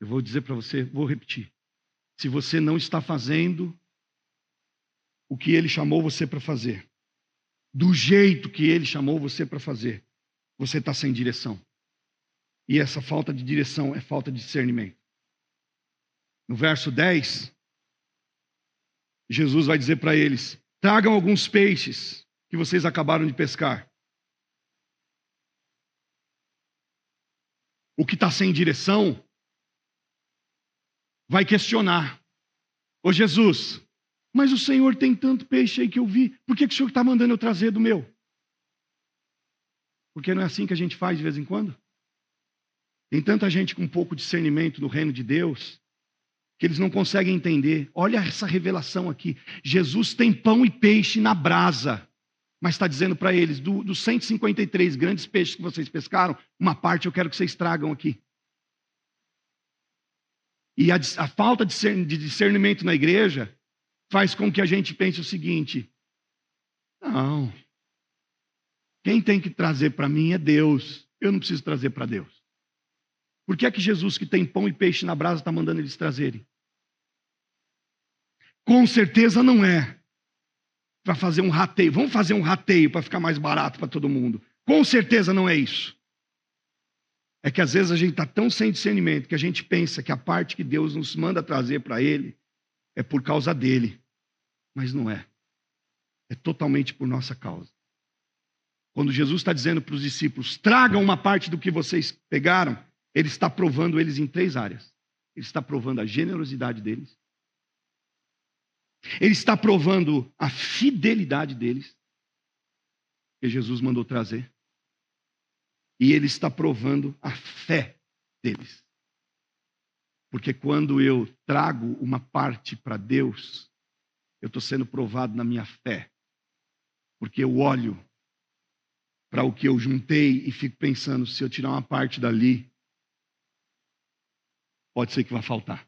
Eu vou dizer para você, vou repetir. se você não está fazendo o que Ele chamou você para fazer, do jeito que Ele chamou você para fazer, você está sem direção. E essa falta de direção é falta de discernimento. No verso 10, Jesus vai dizer para eles: tragam alguns peixes que vocês acabaram de pescar. O que está sem direção vai questionar: ô Jesus, mas o Senhor tem tanto peixe aí que eu vi, por que o Senhor está mandando eu trazer do meu? Porque não é assim que a gente faz de vez em quando? Tem tanta gente com pouco discernimento no reino de Deus, que eles não conseguem entender. Olha essa revelação aqui. Jesus tem pão e peixe na brasa, mas está dizendo para eles: dos 153 grandes peixes que vocês pescaram, uma parte eu quero que vocês tragam aqui. E a falta de discernimento na igreja faz com que a gente pense o seguinte: não, quem tem que trazer para mim é Deus, eu não preciso trazer para Deus. Por que é que Jesus, que tem pão e peixe na brasa, está mandando eles trazerem? Com certeza não é para fazer um rateio. Vamos fazer um rateio para ficar mais barato para todo mundo. Com certeza não é isso. É que às vezes a gente está tão sem discernimento que a gente pensa que a parte que Deus nos manda trazer para Ele é por causa dele. Mas não é. É totalmente por nossa causa. Quando Jesus está dizendo para os discípulos: tragam uma parte do que vocês pegaram, Ele está provando eles em 3 áreas. Ele está provando a generosidade deles. Ele está provando a fidelidade deles, que Jesus mandou trazer. E Ele está provando a fé deles. Porque quando eu trago uma parte para Deus, eu estou sendo provado na minha fé. Porque eu olho para o que eu juntei e fico pensando: se eu tirar uma parte dali, pode ser que vá faltar.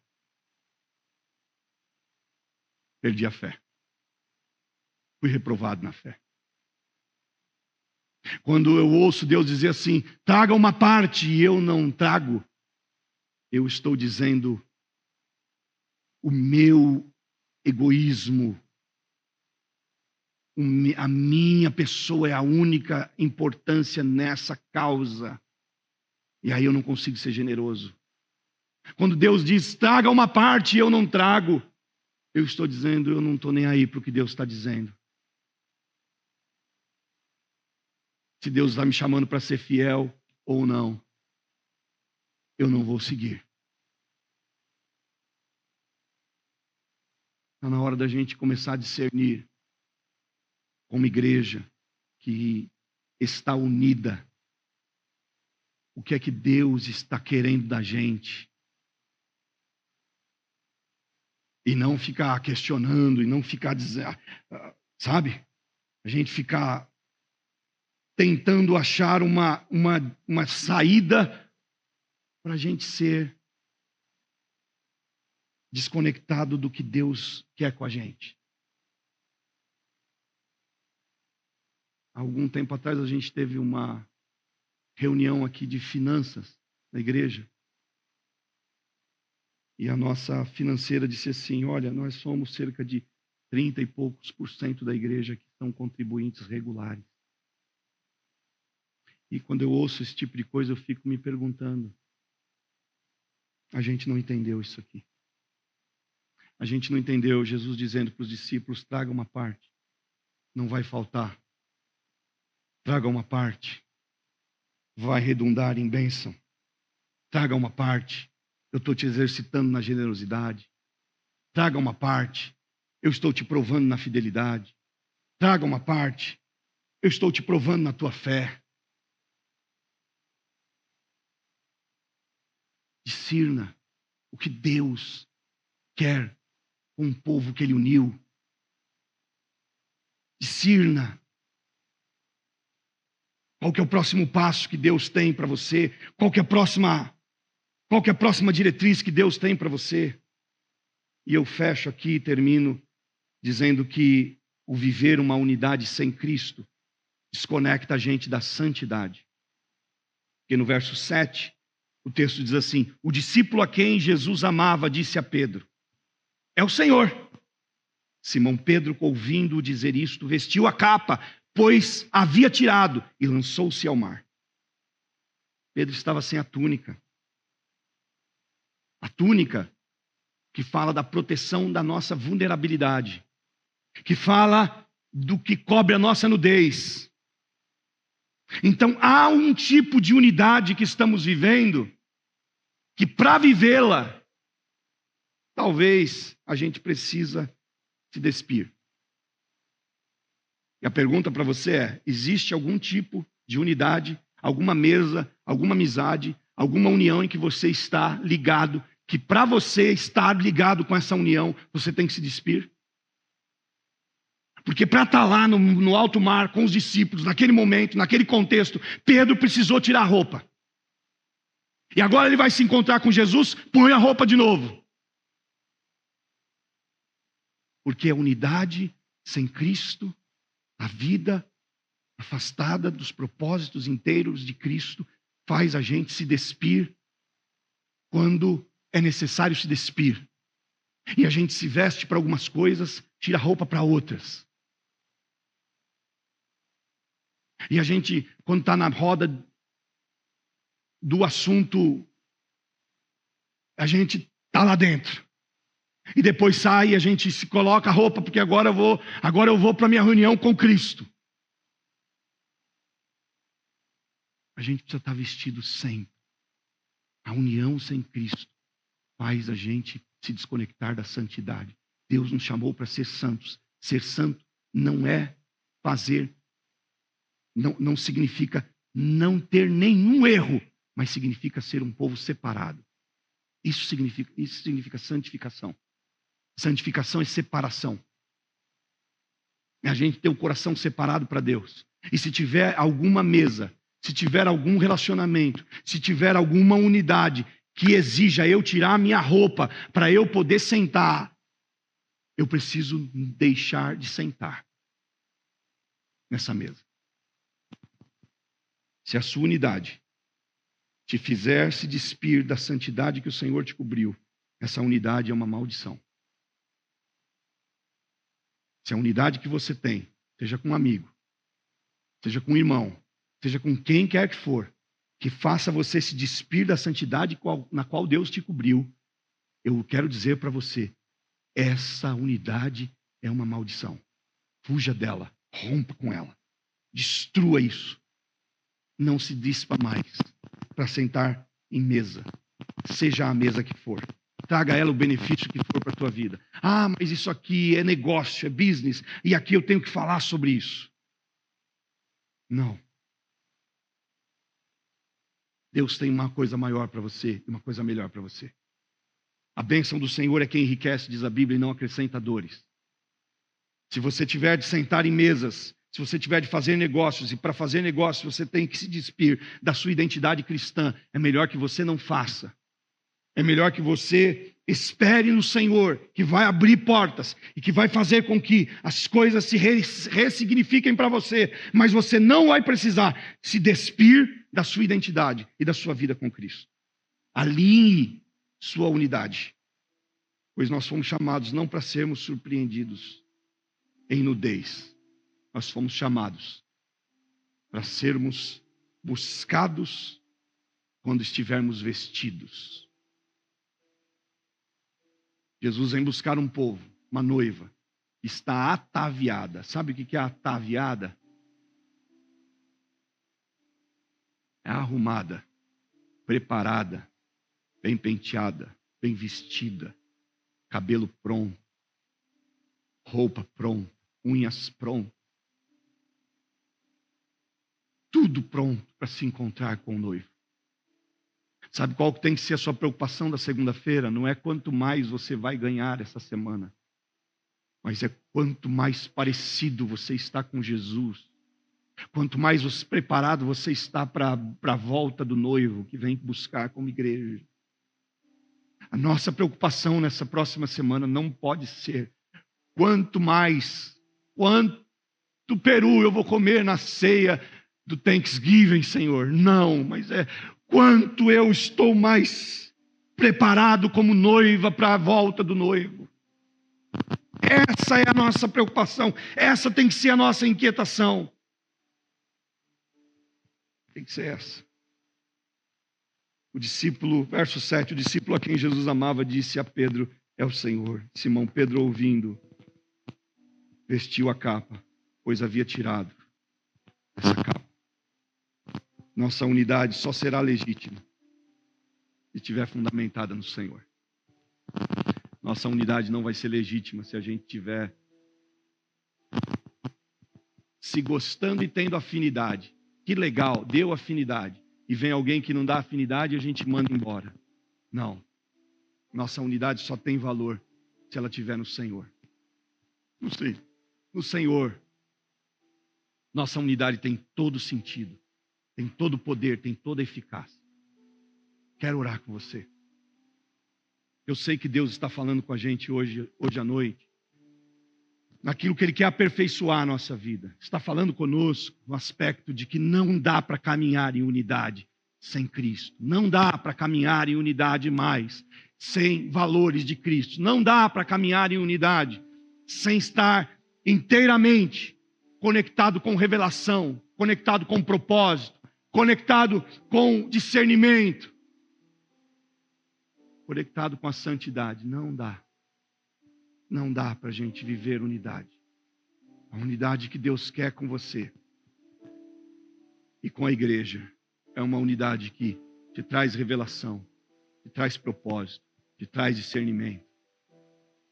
Perdi a fé. Fui reprovado na fé. Quando eu ouço Deus dizer assim: traga uma parte, e eu não trago, eu estou dizendo: o meu egoísmo, a minha pessoa é a única importância nessa causa. E aí eu não consigo ser generoso. Quando Deus diz: traga uma parte, e eu não trago, eu estou dizendo: eu não estou nem aí para o que Deus está dizendo. Se Deus está me chamando para ser fiel ou não, eu não vou seguir. Está na hora da gente começar a discernir, como igreja que está unida, o que é que Deus está querendo da gente. E não ficar questionando, e não ficar dizendo, sabe? A gente ficar tentando achar uma saída para a gente ser desconectado do que Deus quer com a gente. Há algum tempo atrás a gente teve uma reunião aqui de finanças na igreja. E a nossa financeira disse assim: olha, nós somos cerca de 30 e poucos % da igreja que são contribuintes regulares. E quando eu ouço esse tipo de coisa, eu fico me perguntando: a gente não entendeu isso aqui. A gente não entendeu Jesus dizendo para os discípulos: traga uma parte, não vai faltar. Traga uma parte, vai redundar em bênção. Traga uma parte, eu estou te exercitando na generosidade. Traga uma parte, eu estou te provando na fidelidade. Traga uma parte, eu estou te provando na tua fé. Discirna o que Deus quer com o povo que Ele uniu. Discirna qual que é o próximo passo que Deus tem para você, qual que é a próxima diretriz que Deus tem para você. E eu fecho aqui e termino dizendo que o viver uma unidade sem Cristo desconecta a gente da santidade. Porque no verso 7, o texto diz assim: o discípulo a quem Jesus amava disse a Pedro: é o Senhor. Simão Pedro, ouvindo dizer isto, vestiu a capa, pois havia tirado, e lançou-se ao mar. Pedro estava sem a túnica. A túnica que fala da proteção da nossa vulnerabilidade, que fala do que cobre a nossa nudez. Então há um tipo de unidade que estamos vivendo, que para vivê-la, talvez a gente precisa se despir. E a pergunta para você é: existe algum tipo de unidade, alguma mesa, alguma amizade, alguma união em que você está ligado, que para você estar ligado com essa união, você tem que se despir? Porque para estar lá no alto mar com os discípulos, naquele momento, naquele contexto, Pedro precisou tirar a roupa. E agora ele vai se encontrar com Jesus, põe a roupa de novo. Porque a unidade sem Cristo, a vida afastada dos propósitos inteiros de Cristo, faz a gente se despir quando é necessário se despir. E a gente se veste para algumas coisas, tira a roupa para outras. E a gente, quando está na roda do assunto, a gente está lá dentro. E depois sai e a gente se coloca a roupa, porque agora eu vou para a minha reunião com Cristo. A gente precisa estar vestido sempre. A união sem Cristo faz a gente se desconectar da santidade. Deus nos chamou para ser santos. Ser santo não é fazer, não significa não ter nenhum erro, mas significa ser um povo separado. Isso significa santificação. Santificação é separação. É a gente ter o coração separado para Deus. E se tiver alguma mesa, se tiver algum relacionamento, se tiver alguma unidade que exija eu tirar a minha roupa para eu poder sentar, eu preciso deixar de sentar nessa mesa. Se a sua unidade te fizer se despir da santidade que o Senhor te cobriu, essa unidade é uma maldição. Se a unidade que você tem, seja com um amigo, seja com um irmão, seja com quem quer que for, que faça você se despir da santidade na qual Deus te cobriu, eu quero dizer para você, essa unidade é uma maldição. Fuja dela, rompa com ela, destrua isso. Não se dispa mais para sentar em mesa, seja a mesa que for. Traga ela o benefício que for para a tua vida. Ah, mas isso aqui é negócio, é business, e aqui eu tenho que falar sobre isso. Não. Deus tem uma coisa maior para você e uma coisa melhor para você. A bênção do Senhor é quem enriquece, diz a Bíblia, e não acrescenta dores. Se você tiver de sentar em mesas, se você tiver de fazer negócios, e para fazer negócios você tem que se despir da sua identidade cristã, é melhor que você não faça. É melhor que você espere no Senhor, que vai abrir portas e que vai fazer com que as coisas se ressignifiquem para você, mas você não vai precisar se despir da sua identidade e da sua vida com Cristo. Alinhe sua unidade, pois nós fomos chamados não para sermos surpreendidos em nudez, nós fomos chamados para sermos buscados quando estivermos vestidos. Jesus vem buscar um povo, uma noiva, que está ataviada. Sabe o que é ataviada? É arrumada, preparada, bem penteada, bem vestida, cabelo pronto, roupa pronta, unhas prontas. Tudo pronto para se encontrar com o noivo. Sabe qual tem que ser a sua preocupação da segunda-feira? Não é quanto mais você vai ganhar essa semana, mas é quanto mais parecido você está com Jesus, quanto mais preparado você está para a volta do noivo que vem buscar como igreja. A nossa preocupação nessa próxima semana não pode ser quanto peru eu vou comer na ceia do Thanksgiving, Senhor. Não, mas é quanto eu estou mais preparado como noiva para a volta do noivo. Essa é a nossa preocupação. Essa tem que ser a nossa inquietação. Tem que ser essa. O discípulo, verso 7, o discípulo a quem Jesus amava disse a Pedro: é o Senhor. Simão Pedro, ouvindo, vestiu a capa, pois havia tirado essa capa. Nossa unidade só será legítima se estiver fundamentada no Senhor. Nossa unidade não vai ser legítima se a gente estiver se gostando e tendo afinidade. Que legal, deu afinidade. E vem alguém que não dá afinidade e a gente manda embora. Não. Nossa unidade só tem valor se ela estiver no Senhor. Não sei. No Senhor, nossa unidade tem todo sentido, tem todo poder, tem toda eficácia. Quero orar com você. Eu sei que Deus está falando com a gente hoje à noite, naquilo que Ele quer aperfeiçoar a nossa vida. Está falando conosco no aspecto de que não dá para caminhar em unidade sem Cristo. Não dá para caminhar em unidade mais sem valores de Cristo. Não dá para caminhar em unidade sem estar inteiramente conectado com revelação, conectado com propósito, conectado com discernimento, conectado com a santidade. Não dá. Não dá para a gente viver unidade. A unidade que Deus quer com você e com a igreja é uma unidade que te traz revelação, te traz propósito, te traz discernimento,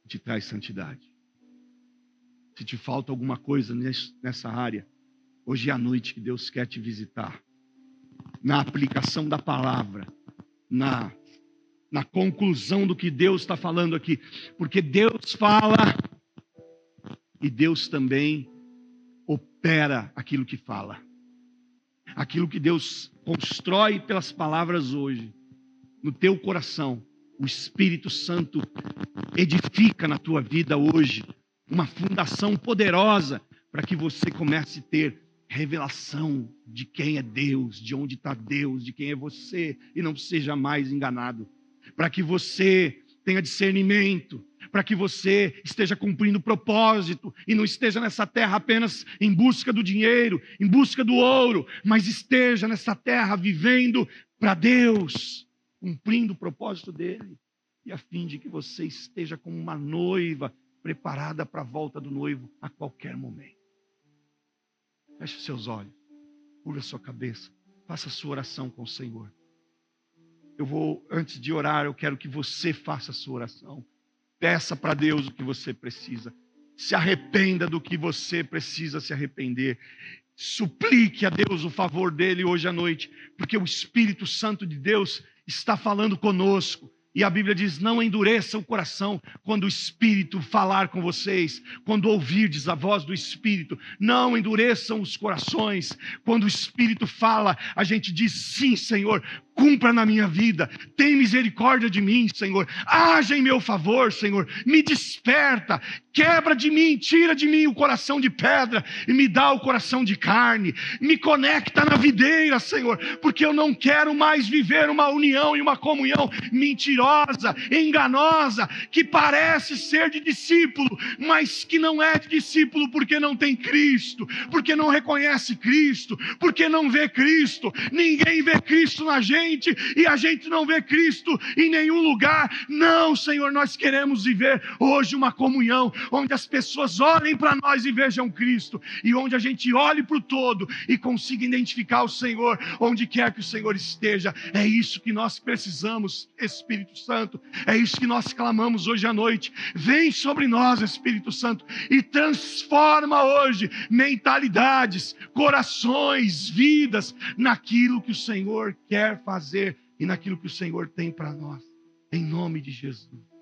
te traz santidade. Se te falta alguma coisa nessa área, hoje é a noite que Deus quer te visitar. Na aplicação da palavra, na conclusão do que Deus está falando aqui. Porque Deus fala e Deus também opera aquilo que fala. Aquilo que Deus constrói pelas palavras hoje, no teu coração, o Espírito Santo edifica na tua vida hoje uma fundação poderosa para que você comece a ter revelação de quem é Deus, de onde está Deus, de quem é você, e não seja mais enganado. Para que você tenha discernimento, para que você esteja cumprindo o propósito e não esteja nessa terra apenas em busca do dinheiro, em busca do ouro, mas esteja nessa terra vivendo para Deus, cumprindo o propósito dele, e a fim de que você esteja como uma noiva preparada para a volta do noivo a qualquer momento. Feche os seus olhos, curva a sua cabeça, faça a sua oração com o Senhor. Antes de orar, eu quero que você faça a sua oração. Peça para Deus o que você precisa. Se arrependa do que você precisa se arrepender. Suplique a Deus o favor dele hoje à noite, porque o Espírito Santo de Deus está falando conosco. E a Bíblia diz: não endureça o coração quando o Espírito falar com vocês, quando ouvirdes a voz do Espírito. Não endureçam os corações. Quando o Espírito fala, a gente diz: sim, Senhor, cumpra na minha vida, tem misericórdia de mim, Senhor, haja em meu favor, Senhor, me desperta, quebra de mim, tira de mim o coração de pedra e me dá o coração de carne, me conecta na videira, Senhor, porque eu não quero mais viver uma união e uma comunhão mentirosa, enganosa, que parece ser de discípulo, mas que não é de discípulo porque não tem Cristo, porque não reconhece Cristo, porque não vê Cristo. Ninguém vê Cristo na gente e a gente não vê Cristo em nenhum lugar. Não, Senhor, nós queremos viver hoje uma comunhão onde as pessoas olhem para nós e vejam Cristo, e onde a gente olhe para o todo e consiga identificar o Senhor onde quer que o Senhor esteja. É isso que nós precisamos, Espírito Santo, é isso que nós clamamos hoje à noite. Vem sobre nós, Espírito Santo, e transforma hoje mentalidades, corações, vidas, naquilo que o Senhor quer fazer e naquilo que o Senhor tem para nós, em nome de Jesus.